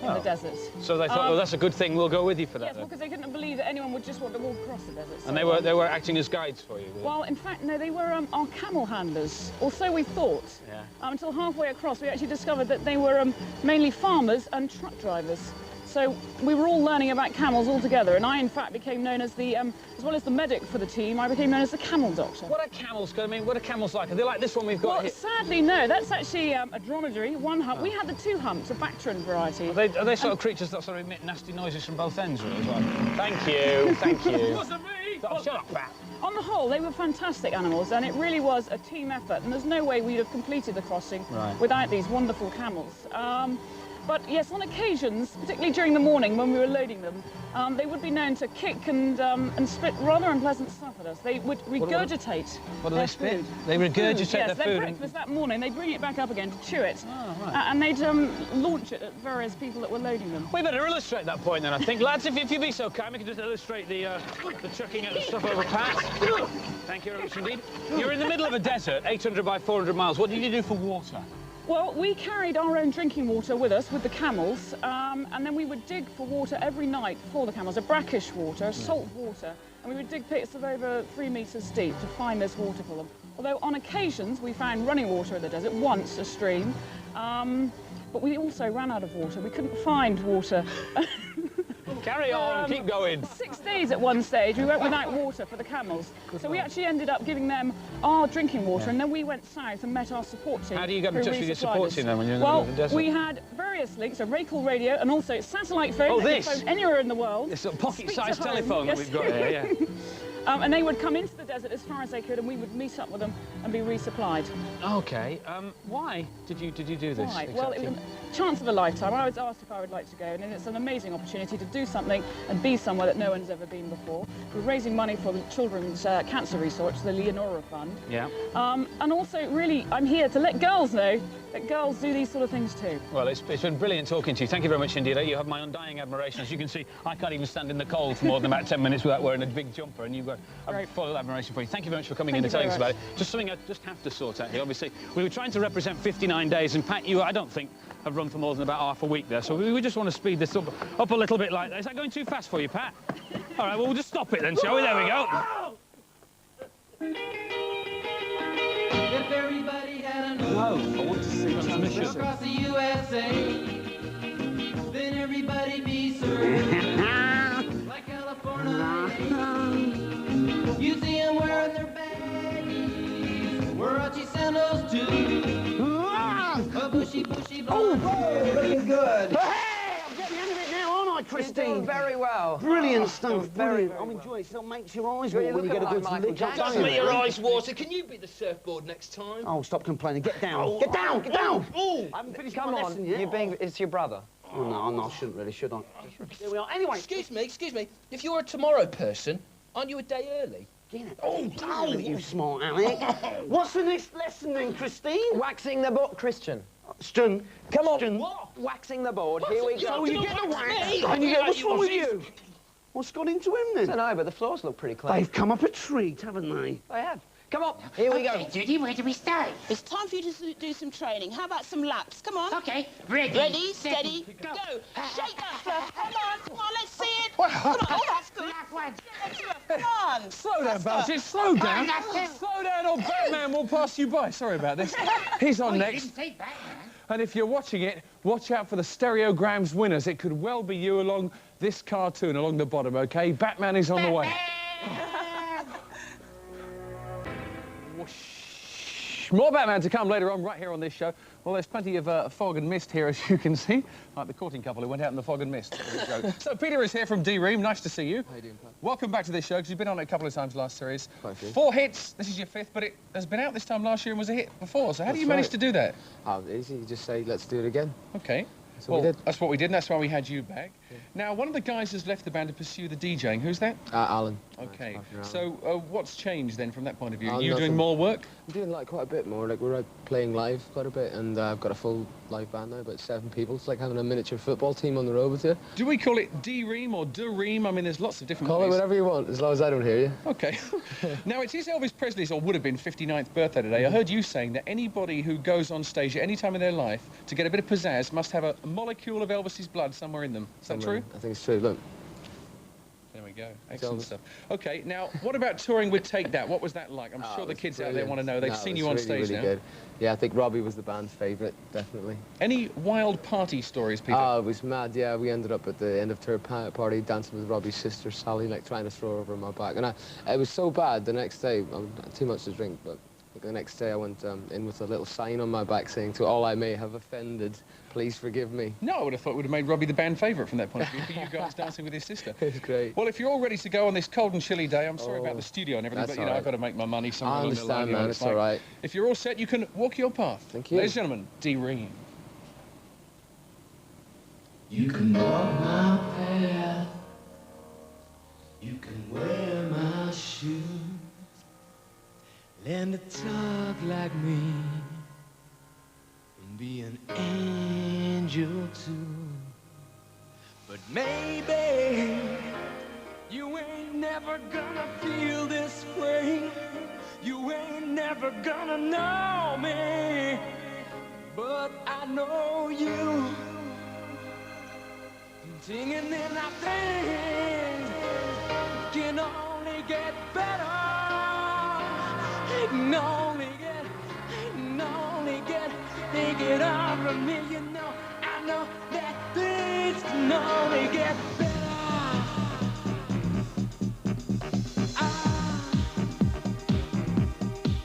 in the desert. So they thought, well, that's a good thing, we'll go with you for that. Yes, because they couldn't believe that anyone would just want to walk across the desert. And So, they were acting as guides for you? well, in fact, no, they were our camel handlers, or so we thought. Yeah. Until halfway across, we actually discovered that they were mainly farmers and truck drivers. So we were all learning about camels all together, and I, in fact, became known as the, as well as the medic for the team, I became known as the camel doctor. What are camels? I mean, what are camels like? Are they like this one we've got Well, here? sadly, no. That's actually a dromedary, one hump. We had the 2 humps, a Bactrian variety. Are they sort of creatures that sort of emit nasty noises from both ends, really? Well? Thank you, thank you. It wasn't me! Oh, shut up, Pat. On the whole, they were fantastic animals, and it really was a team effort, and there's no way we'd have completed the crossing without these wonderful camels. But yes, on occasions, particularly during the morning when we were loading them, they would be known to kick and spit rather unpleasant stuff at us. They would regurgitate. What do they spit? They regurgitate yes, their food? breakfast that morning, they'd bring it back up again to chew it. Oh, right. And they'd launch it at various people that were loading them. We better illustrate that point then, I think. Lads, if you'd be so kind, we can just illustrate the chucking out the stuff over Pat. Thank you very much indeed. You're in the middle of a desert, 800 by 400 miles. What did you do for water? Well, we carried our own drinking water with us, with the camels, and then we would dig for water every night for the camels, a brackish water, salt water, and we would dig pits of over 3 metres deep to find this water for them. Although on occasions we found running water in the desert, once a stream, but we also ran out of water. We couldn't find water. Carry on, keep going. 6 days at one stage, we went without water for the camels. So we actually ended up giving them our drinking water, and then we went south and met our support team. How do you get in touch with your support team then when you're in the middle of the desert? Well, we had various links, a Rakel radio, and also satellite phone. Oh, they this? could phone anywhere in the world. This sort of pocket-sized Speak to home. telephone that we've got here, yeah. And they would come into the desert as far as they could, and we would meet up with them and be resupplied. OK. Why did you do this? Why? Exactly? Well, it was a chance of a lifetime. I was asked if I would like to go, and it's an amazing opportunity to do something and be somewhere that no one's ever been before. We're raising money for the Children's Cancer Research, the Leonora Fund. Yeah. And also, really, I'm here to let girls know that girls do these sort of things too. Well, it's been brilliant talking to you. Thank you very much indeed. You have my undying admiration. As you can see, I can't even stand in the cold for more than about 10 minutes without wearing a big jumper, and you've got a full admiration for you. Thank you very much for coming in and telling us about it. Just something I just have to sort out here. Obviously, we were trying to represent 59 days, and Pat, you, I don't think, have run for more than about half a week there, so we just want to speed this up a little bit like that. Is that going too fast for you, Pat? All right, well, we'll just stop it then, shall we? There we go. If everybody had a I want to see transmission. across the USA, then everybody be served like California. You see them wearing their baggies, Warachi sandals too. A bushy blonde. Oh, looking good. Hey, I'm getting the end of it now, aren't I, Christine? You're doing very well. Brilliant stuff. Very, Brilliant. I'm enjoying it. It makes your eyes Really water when you look get a a good bit like lick Michael up. Jackson. don't you? Your eyes water. Can you be the surfboard next time? Oh, stop complaining. Get down. Get down. Get down. Oh, I haven't finished Come my on, lesson yet. it's your brother. Oh, no, I shouldn't really, should I? Here we are. Anyway. Excuse me. If you're a tomorrow person, aren't you a day early? Oh, you smart Alec. What's the next lesson then, Christine? Waxing the board, Christian. Stun. Come on. Stun. Waxing the board. Here we go. So you get the wax, and you go, what's wrong with you? What's got into him then? I don't know, but the floors look pretty clean. They've come up a treat, haven't they? They have. Come on, here we go. Judy, where do we start? It's time for you to do some training. How about some laps? Come on. Okay, ready. Ready, steady, go. Shake that stuff. Come on, let's see it. Come on, oh, that's good. Come on. Slow down, Bowser. Slow down. Slow down or Batman will pass you by. Sorry about this. He's on next. You didn't say Batman. And if you're watching it, watch out for the Stereograms winners. It could well be you along this cartoon, along the bottom, OK? Batman is on the way. More Batman to come later on, right here on this show. Well, there's plenty of fog and mist here, as you can see. Like the courting couple who went out in the fog and mist. So Peter is here from D-Ream. Nice to see you. How you doing, Pat? Welcome back to this show, because you've been on it a couple of times last series. Thank you. 4 hits. This is your 5th, but it has been out this time last year and was a hit before. So how do you manage to do that? Oh, easy. You just say, let's do it again. OK. That's what we did. That's what we did, and that's why we had you back. Yeah. Now, one of the guys has left the band to pursue the DJing. Who's that? Alan. OK. So what's changed then from that point of view? Are you nothing. doing more work? I'm doing like quite a bit more. Like we're out playing live quite a bit, and I've got a full live band now, about 7 people. It's like having a miniature football team on the road with you. Do we call it D-Ream or D-Ream? I mean, there's lots of different Call ways. it whatever you want, as long as I don't hear you. OK. Now, it is Elvis Presley's, or would have been, 59th birthday today. I heard you saying that anybody who goes on stage at any time in their life to get a bit of pizzazz must have a molecule of Elvis's blood somewhere in them. Is that true? I think it's true, look. There we go. Excellent stuff. OK, now, what about touring with Take That? What was that like? I'm sure the kids out there want to know. They've seen you on stage really now. Good. Yeah, I think Robbie was the band's favourite, definitely. Any wild party stories, Peter? Oh, it was mad, yeah. We ended up at the end of tour party dancing with Robbie's sister, Sally, like trying to throw her over my back. And it was so bad the next day, too much to drink, but the next day I went in with a little sign on my back saying, to all I may have offended, please forgive me. No, I would have thought it would have made Robbie the band favourite from that point of view, for you guys dancing with his sister. It's great. Well, if you're all ready to go on this cold and chilly day, I'm sorry about the studio and everything, but, you know, I've got to make my money somewhere along the line. I understand, man, it's all right. If you're all set, you can walk your path. Thank you. Ladies and gentlemen, D-Ream. You can walk my path. You can wear my shoes. Learn to talk like me. And be an angel too. But maybe you ain't never gonna feel this way. You ain't never gonna know me. But I know you. Singing in our things can only get better. It can only get, take it all from me, you know. I know that things can only get better. I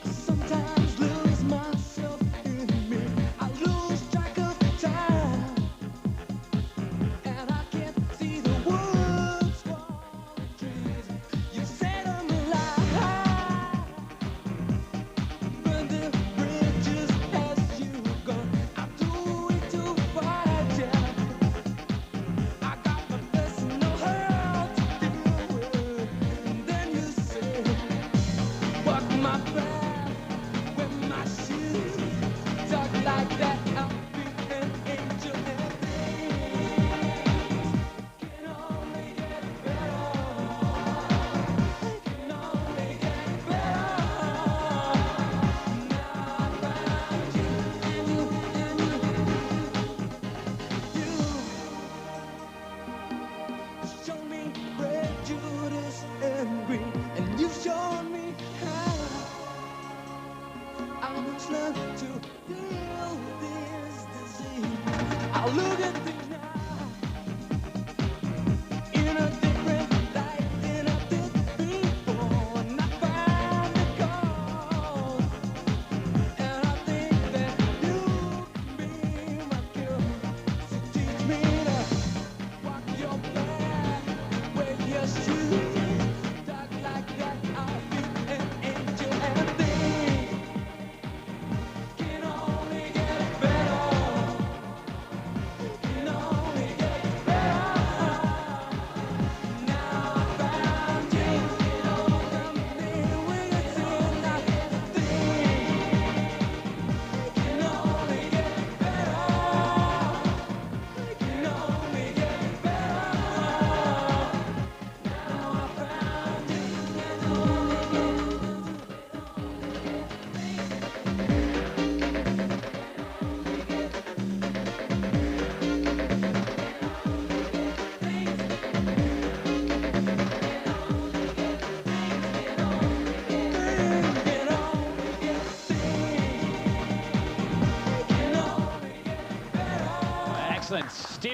sometimes lose myself in me. I lose track of time. And I can't see the woods for the trees. You set them alive. Burn the bridges as you go. I'm too weak to fight you. I got my best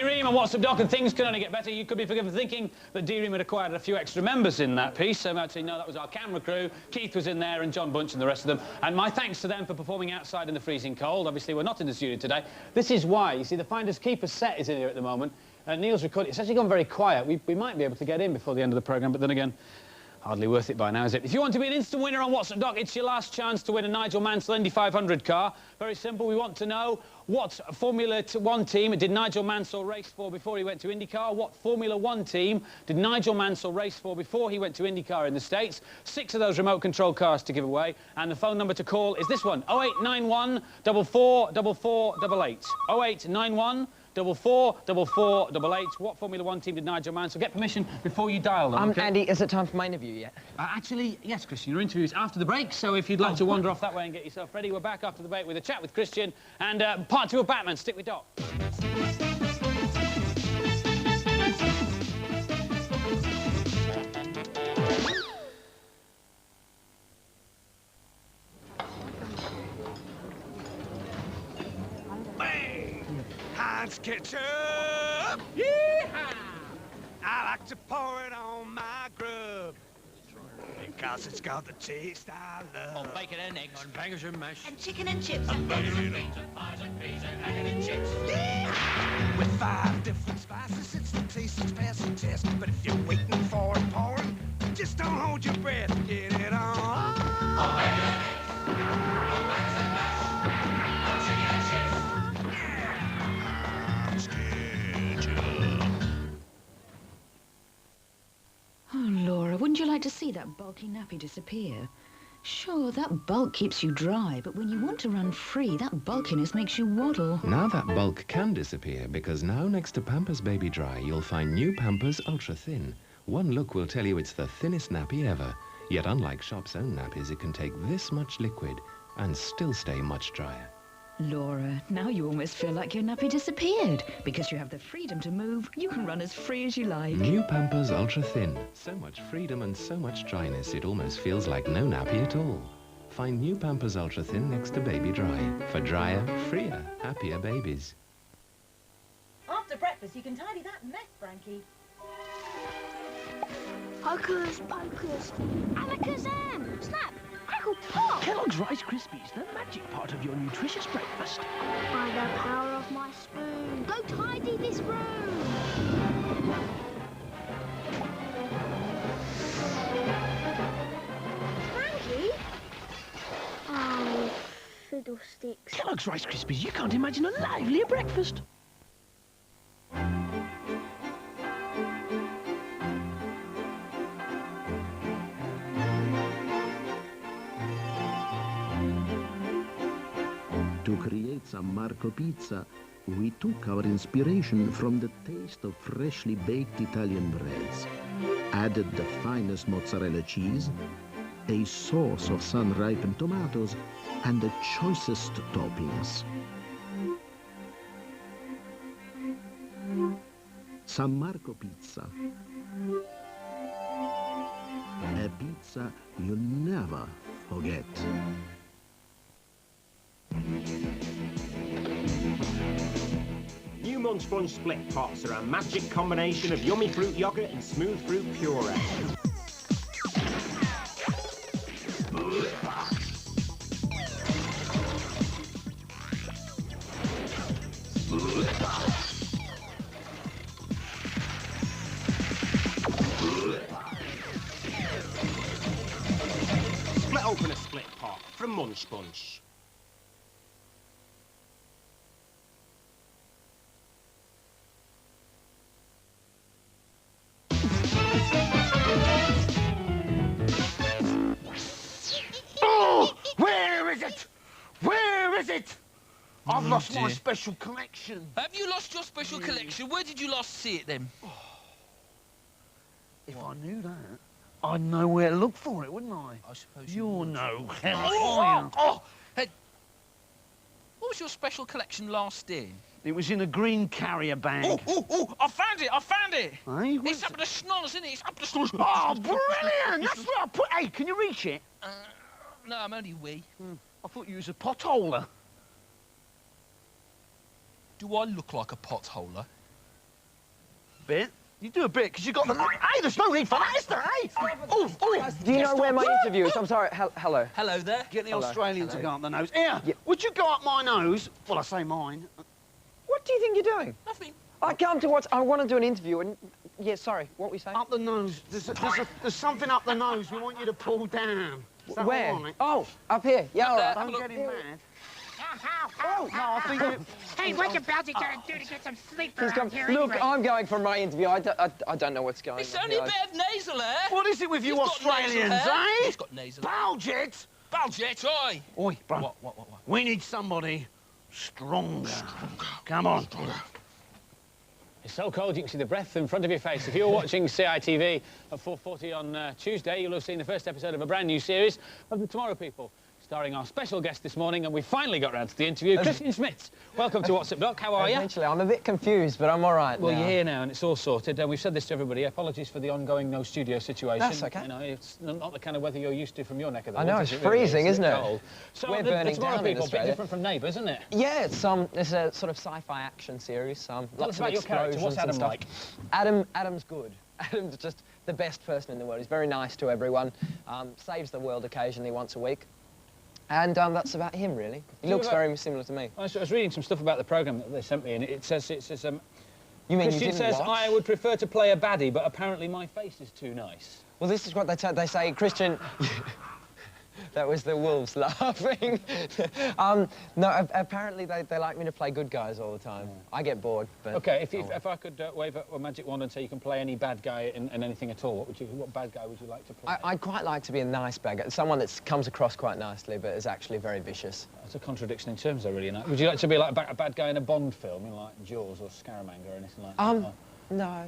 D-Ream and What's Up Doc, and things can only get better. You could be forgiven for thinking that D-Ream had acquired a few extra members in that piece. Actually, no, that was our camera crew. Keith was in there, and John Bunch and the rest of them. And my thanks to them for performing outside in the freezing cold. Obviously, we're not in the studio today. This is why. You see, the Finders Keepers set is in here at the moment. Neil's recording. It's actually gone very quiet. We might be able to get in before the end of the programme, but then again, hardly worth it by now, is it? If you want to be an instant winner on What's Up Doc, it's your last chance to win a Nigel Mansell Indy 500 car. Very simple. We want to know what Formula 1 team did Nigel Mansell race for before he went to IndyCar? What Formula 1 team did Nigel Mansell race for before he went to IndyCar in the States? 6 of those remote control cars to give away. And the phone number to call is this one, 0891 444488. 0891 444488. What Formula 1 team did Nigel Mansell? Get permission before you dial them, okay? Andy, is it time for my interview yet? Actually, yes, Christian, your interview is after the break, so if you'd like to wander off that way and get yourself ready, we're back after the break with a chat with Christian and part 2 of Batman. Stick with Doc. Heinz ketchup! Yeehaw! I like to pour it on my grub because it's got the taste I love. On bacon and eggs. On bangers and mash. And chicken and chips. And burgers and beans and pies and peas and egg and chips. Yeehaw! With 5 different spices, it's the taste that's passing test. But if you're waiting for it pouring, just don't hold your breath. Get it on. On bacon and eggs. On bangers and mash. On chicken and chips. Oh, Laura, wouldn't you like to see that bulky nappy disappear? Sure, that bulk keeps you dry, but when you want to run free, that bulkiness makes you waddle. Now that bulk can disappear, because now next to Pampers Baby Dry, you'll find new Pampers Ultra Thin. One look will tell you it's the thinnest nappy ever. Yet unlike shop's own nappies, it can take this much liquid and still stay much drier. Laura, now you almost feel like your nappy disappeared. Because you have the freedom to move, you can run as free as you like. New Pampers Ultra Thin. So much freedom and so much dryness, it almost feels like no nappy at all. Find new Pampers Ultra Thin next to Baby Dry. For drier, freer, happier babies. After breakfast, you can tidy that mess, Frankie. Hocus pocus, alakazam, snap, crackle, pop. Kellogg's Rice Krispies, the magic part of your nutritious breakfast. By the power of my spoon, go tidy this room. Frankie? Oh, fiddlesticks. Kellogg's Rice Krispies, you can't imagine a livelier breakfast. To create some Marco pizza, we took our inspiration from the taste of freshly baked Italian breads, added the finest mozzarella cheese, a sauce of sun-ripened tomatoes, and the choicest toppings. San Marco pizza. A pizza you'll never forget. New Munch Bunch split pots are a magic combination of yummy fruit yogurt and smooth fruit puree. Split open a split pot from Munch Bunch. I've lost my special collection. Have you lost your special collection? Where did you last see it, then? If I knew that, I'd know where to look for it, wouldn't I? I suppose You'll know. Hey, what was your special collection last in? It was in a green carrier bag. Oh, I found it, I found it. Hey, it's up the schnoz, isn't it? It's up the schnoz. Oh, brilliant! That's where I put... Hey, can you reach it? No, I'm only wee. I thought you was a potholer. Do I look like a potholer? bit. You do a bit, because you got the... Hey, there's no need for that, is there, eh? Oh, Do you know where my interview is? I'm sorry. Hello. Hello there. Get the Hello. Australian to Hello. go up the nose. Here, would you go up my nose? Well, I say mine. What do you think you're doing? Nothing. I come to watch... I want to do an interview and... Yeah, sorry. What were you saying? Up the nose. There's something up the nose we want you to pull down. Is that Where? all right? Oh, up here. Yeah, all right. Don't get him mad. Oh, no, I think you... Hey, what the bells you gonna do to get some sleep He's around got, here look, anyway? I'm going for my interview. I don't know what's going on. It's only a here. bit of nasal hair. What is it with you Australians, eh? He's got nasal hair. Baljet! Baljet, oi! Oi, bro. What? We need somebody stronger. Come on. It's so cold you can see the breath in front of your face. If you're watching CITV at 4:40 on Tuesday, you'll have seen the first episode of a brand new series of The Tomorrow People, starring our special guest this morning, and we finally got round to the interview, Christian Smith. Welcome to What's Up, Doc? How are you? Eventually, I'm a bit confused, but I'm all right Well, now. you're here now, and it's all sorted. And we've said this to everybody. Apologies for the ongoing no studio situation. That's okay. You know, it's not the kind of weather you're used to from your neck of the I woods. know, is it's it really? freezing, It's a isn't bit it? cold. So We're the burning Tomorrow down in People, a bit Australia. different from Neighbours, isn't it? Yeah, it's a sort of sci-fi action series. Tell Lots us of about your character. explosions What's and Adam stuff. like? Adam's good. Adam's just the best person in the world. He's very nice to everyone. Saves the world occasionally once a week. And that's about him, really. He looks very similar to me. I was reading some stuff about the programme that they sent me, and it says You mean Christian you didn't says, watch? I would prefer to play a baddie, but apparently my face is too nice. Well, this is what they say, Christian... That was the wolves laughing. No, apparently they like me to play good guys all the time. I get bored, but... OK, if I could wave a magic wand and say you can play any bad guy in anything at all, what bad guy would you like to play? I'd quite like to be a nice bad guy, someone that comes across quite nicely, but is actually very vicious. That's a contradiction in terms, though, really. Would you like to be like a bad guy in a Bond film, you know, like Jaws or Scaramanga or anything like that? No.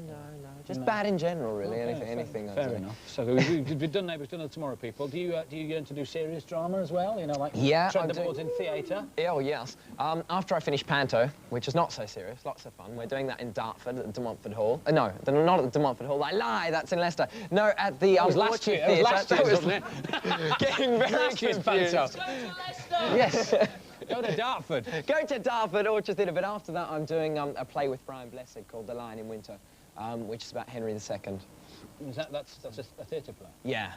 Just bad in general, really. Okay, anything. Fair enough. So we've done Neighbours, done the Tomorrow People. Do you yearn to do serious drama as well? You know, like tread the boards in theatre? Oh, yes. After I finish Panto, which is not so serious, lots of fun, we're doing that in Dartford at the De Montfort Hall. No, not at the De Montfort Hall. I lie, that's in Leicester. No, at the That was last year. That was last year, wasn't it? Getting very last year's confused. Panto. Yes. Go to Dartford. Go to Dartford, Orchard Theatre, but after that I'm doing a play with Brian Blessed called The Lion in Winter, which is about Henry II. That's a theatre play? Yeah,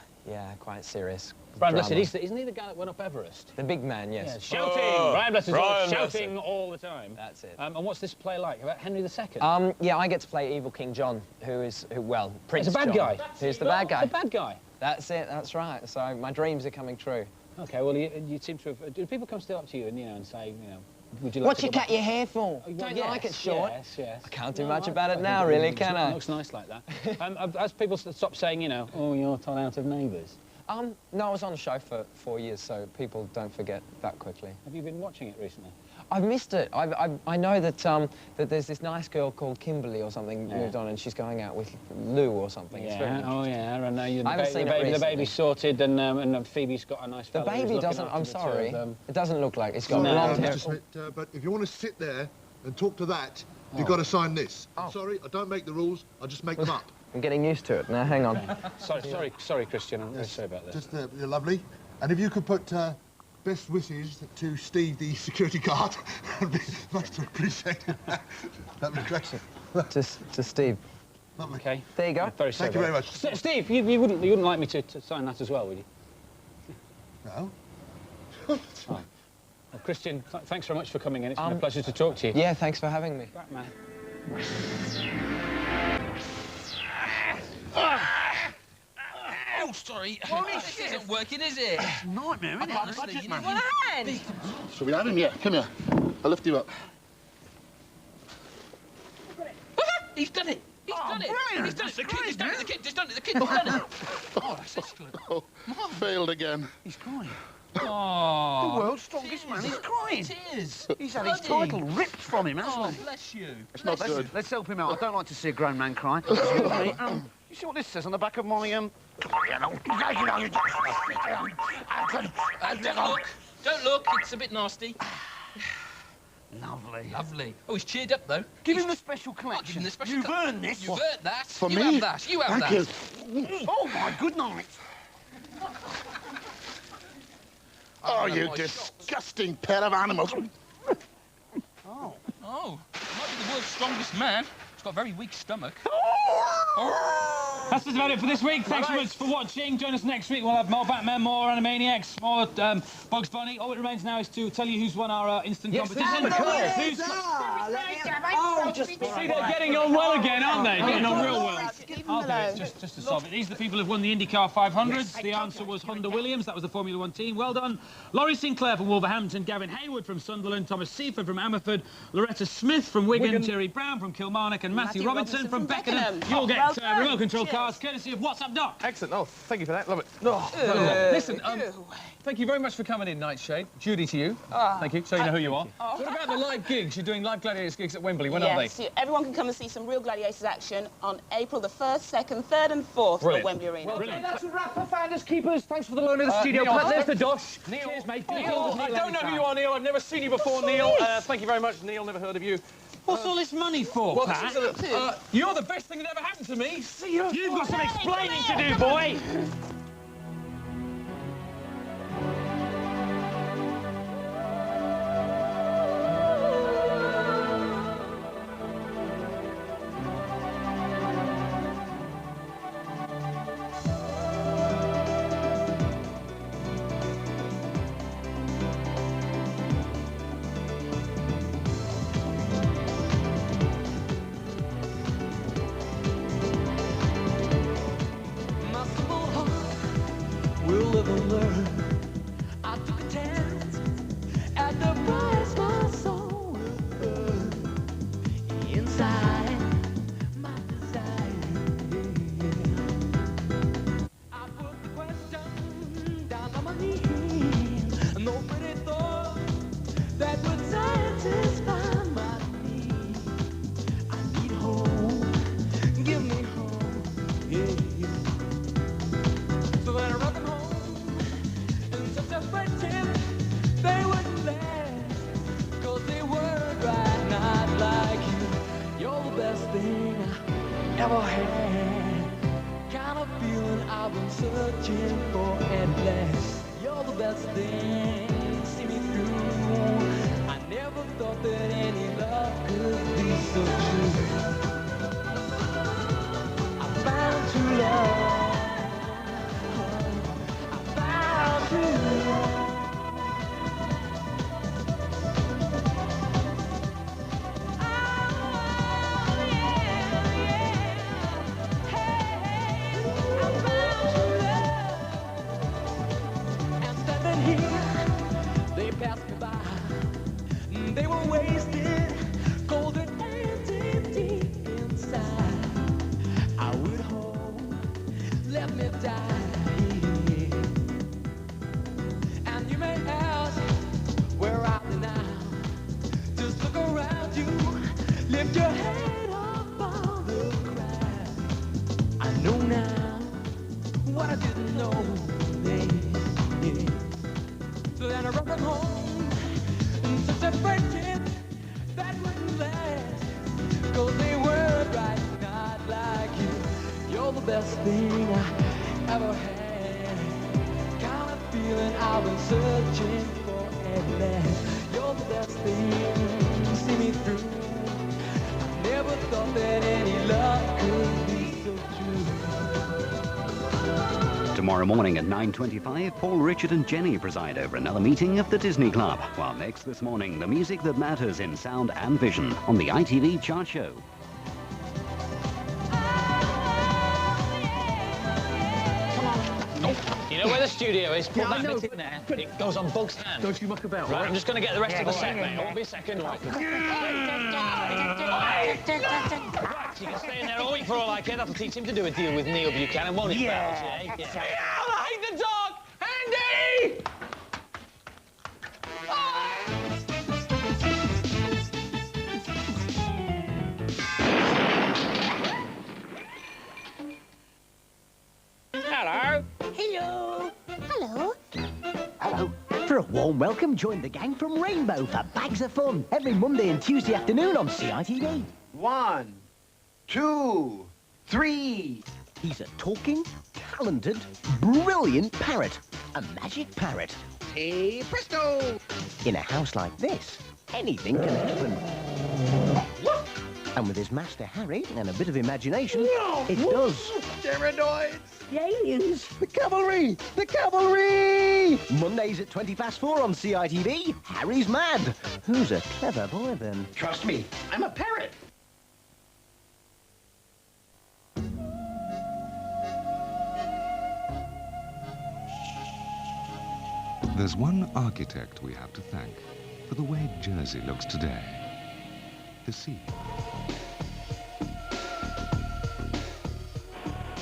quite serious. Brian drama. Blessed, isn't he the guy that went up Everest? The big man, yes. Yeah, shouting! Brian Blessed is always shouting all the time. That's it. And what's this play like, about Henry II? Yeah, I get to play evil King John, Prince He's a bad John. guy? Who's the bad guy? The bad guy? That's it, that's right. So my dreams are coming true. OK, well, you seem to have... Do people come still up to you and, and say, would you like What to you go cut your hair for? Don't you like it short? Yes. I can't do much about it now, really, can I? It looks nice like that. As people stop saying, oh, you're torn out of Neighbours. No, I was on the show for 4 years, so people don't forget that quickly. Have you been watching it recently? I've missed it. I know that that there's this nice girl called Kimberly or something moved on, and she's going out with Lou or something. Yeah. It's very interesting. I know. I haven't seen it recently. The baby's sorted, and Phoebe's got a nice The fella who's baby looking doesn't. after I'm the two sorry. of them. It doesn't look like it's got blonde hair. But if you want to sit there and talk to that, you've got to sign this. I'm sorry, I don't make the rules. I just make them up. I'm getting used to it now. Hang on. Sorry, Christian. I'm really sorry about this. Just you're lovely. And if you could put best wishes to Steve, the security guard, that'd be much appreciated. That'd be great. to Steve. Lovely. Okay. There you go. I'm very sorry. Thank you very much. Steve, you wouldn't like me to sign that as well, would you? No. Oh. Well, Christian, thanks very much for coming in. It's been a pleasure to talk to you. Yeah, thanks for having me. Back, man. Oh, sorry. This isn't working, is it? It's a nightmare, isn't it? Honestly, you know. Shall we have him? Yeah, come here. I'll lift you up. He's done it. He's done it. brilliant. He's done it. He's done it. The kid just done it. The kid's done it. Oh, that's excellent. Oh, failed again. He's crying. Oh. The world's strongest man. He's crying. Tears. He's had his title ripped from him, hasn't Oh, he? bless you. It's not good. Let's help him out. I don't like to see a grown man cry. You see what this says on the back of my Don't look. It's a bit nasty. Lovely. Lovely. Oh, he's cheered up, though. Give him the special collection. Give him the special You've earned this. You've earned that. For you me? have that. You have Thank that. you. Oh, my good night. Oh, you disgusting pair of animals. Oh. Oh, he might be the world's strongest man. He's got a very weak stomach. That's just about it for this week. Thanks so much for watching. Join us next week. We'll have more Batman, more Animaniacs, more Bugs Bunny. All it remains now is to tell you who's won our instant competition. See, they're getting on well again, aren't they? Getting on real well. I'll do it, just to solve it. These are the people who've won the IndyCar 500s. The answer was Honda Williams. That was the Formula 1 team. Well done. Laurie Sinclair from Wolverhampton, Gavin Hayward from Sunderland, Thomas Seaford from Ammerford, Loretta Smith from Wigan, Terry Brown from Kilmarnock, and Matthew Robinson from Beckenham. You'll get remote control cars courtesy of What's Up Doc. Excellent. Oh, thank you for that. Love it. Oh, listen, thank you very much for coming in, Nightshade. Judy to you. Thank you, so you know who you are. What about the live gigs? You're doing live Gladiators gigs at Wembley. When are they? Yes, everyone can come and see some real Gladiators action on April the 1st, 2nd, 3rd and 4th at Wembley Arena. Well, That's a wrap for Finders Keepers. Thanks for the loan of the studio. Neil, There's the dosh. Neil, cheers, mate. Neil, I don't know who you are, Neil. I've never seen you before, Neil. Thank you very much, Neil. Never heard of you. What's all this money for, well, Pat? You're the best thing that ever happened to me. You've got some explaining to do, boy. We'll live and learn. I took a chance at the price my soul will burn. Inside my desire, I put the question down on my knees. Nobody thought that would satisfy my need. I need hope. Give me hope. Yeah. So that I rock and roll in such a friendship, they wouldn't last, 'cause they were right, not like you. You're the best thing I ever had. Kind of feeling I've been searching for at last. You're the best thing, see me through. I never thought that any love could be so true. I found true love. They passed me by. They were wasted, cold and empty deep inside. I would hope, let me die. And you may ask, where are they now? Just look around you, lift your head up on the crowd. I know now what I didn't know then. So then I brought them home, and such a friendship that wouldn't last, 'cause they were right, not like you. You're the best thing I ever had. Kind of feeling I've been searching for at last. You're the best thing, see me through. I never thought that any love could be so true. Tomorrow morning at 9:25, Paul, Richard and Jenny preside over another meeting of the Disney Club. While next this morning, the music that matters in sound and vision on the ITV Chart Show. You know where the studio is? Put that bit in there. It goes on Bug's hand. Don't you muck about. Right, I'm just going to get the rest of the set, mate. It won't be a second. Right. You can stay in there all week for all I care. That'll teach him to do a deal with Neil Buchanan, won't it, Bells? Yeah. I hate the dog! Andy! Hello. Hello. Hello. Hello. For a warm welcome, join the gang from Rainbow for Bags of Fun every Monday and Tuesday afternoon on CITV. 1, 2, 3. He's a talking, talented, brilliant parrot. A magic parrot. Hey, presto! In a house like this, anything can happen. And with his master Harry and a bit of imagination, it does. Pterodoids! The aliens! The cavalry! The cavalry! Mondays at 4:20 on CITV, Harry's mad. Who's a clever boy then? Trust me, I'm a parrot. There's one architect we have to thank for the way Jersey looks today. The sea.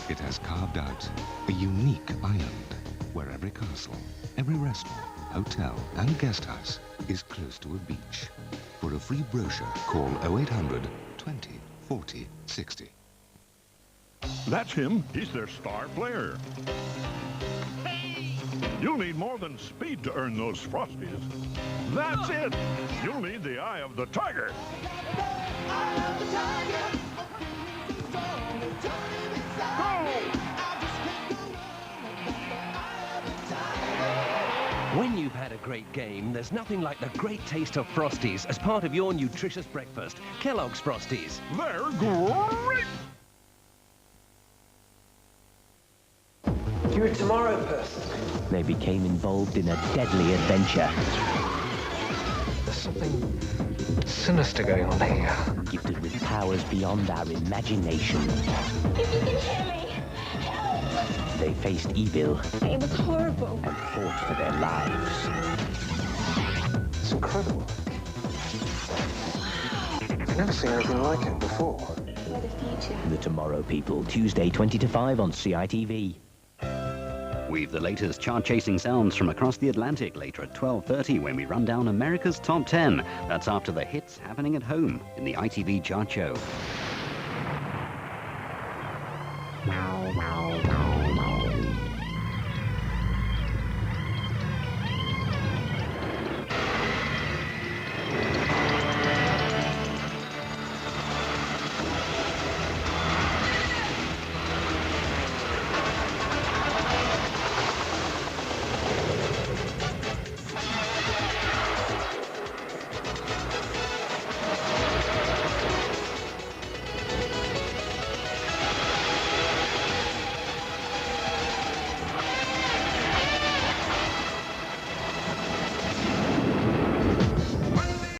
It has carved out a unique island where every castle, every restaurant, hotel and guest house is close to a beach. For a free brochure, call 0800 20 40 60. That's him. He's their star player. You'll need more than speed to earn those Frosties. That's it. You'll need the eye of the tiger. When you've had a great game, there's nothing like the great taste of Frosties as part of your nutritious breakfast. Kellogg's Frosties. They're great! You're a tomorrow person. They became involved in a deadly adventure. There's something sinister going on here. Gifted with powers beyond our imagination. If you can hear me, help! They faced evil It was horrible. and fought for their lives. It's incredible. I've never seen anything like it before. We're the future. The Tomorrow People, Tuesday 20 to 5 on CITV. We've the latest chart-chasing sounds from across the Atlantic later at 12:30 when we run down America's Top 10. That's after the hits happening at home in the ITV Chart Show.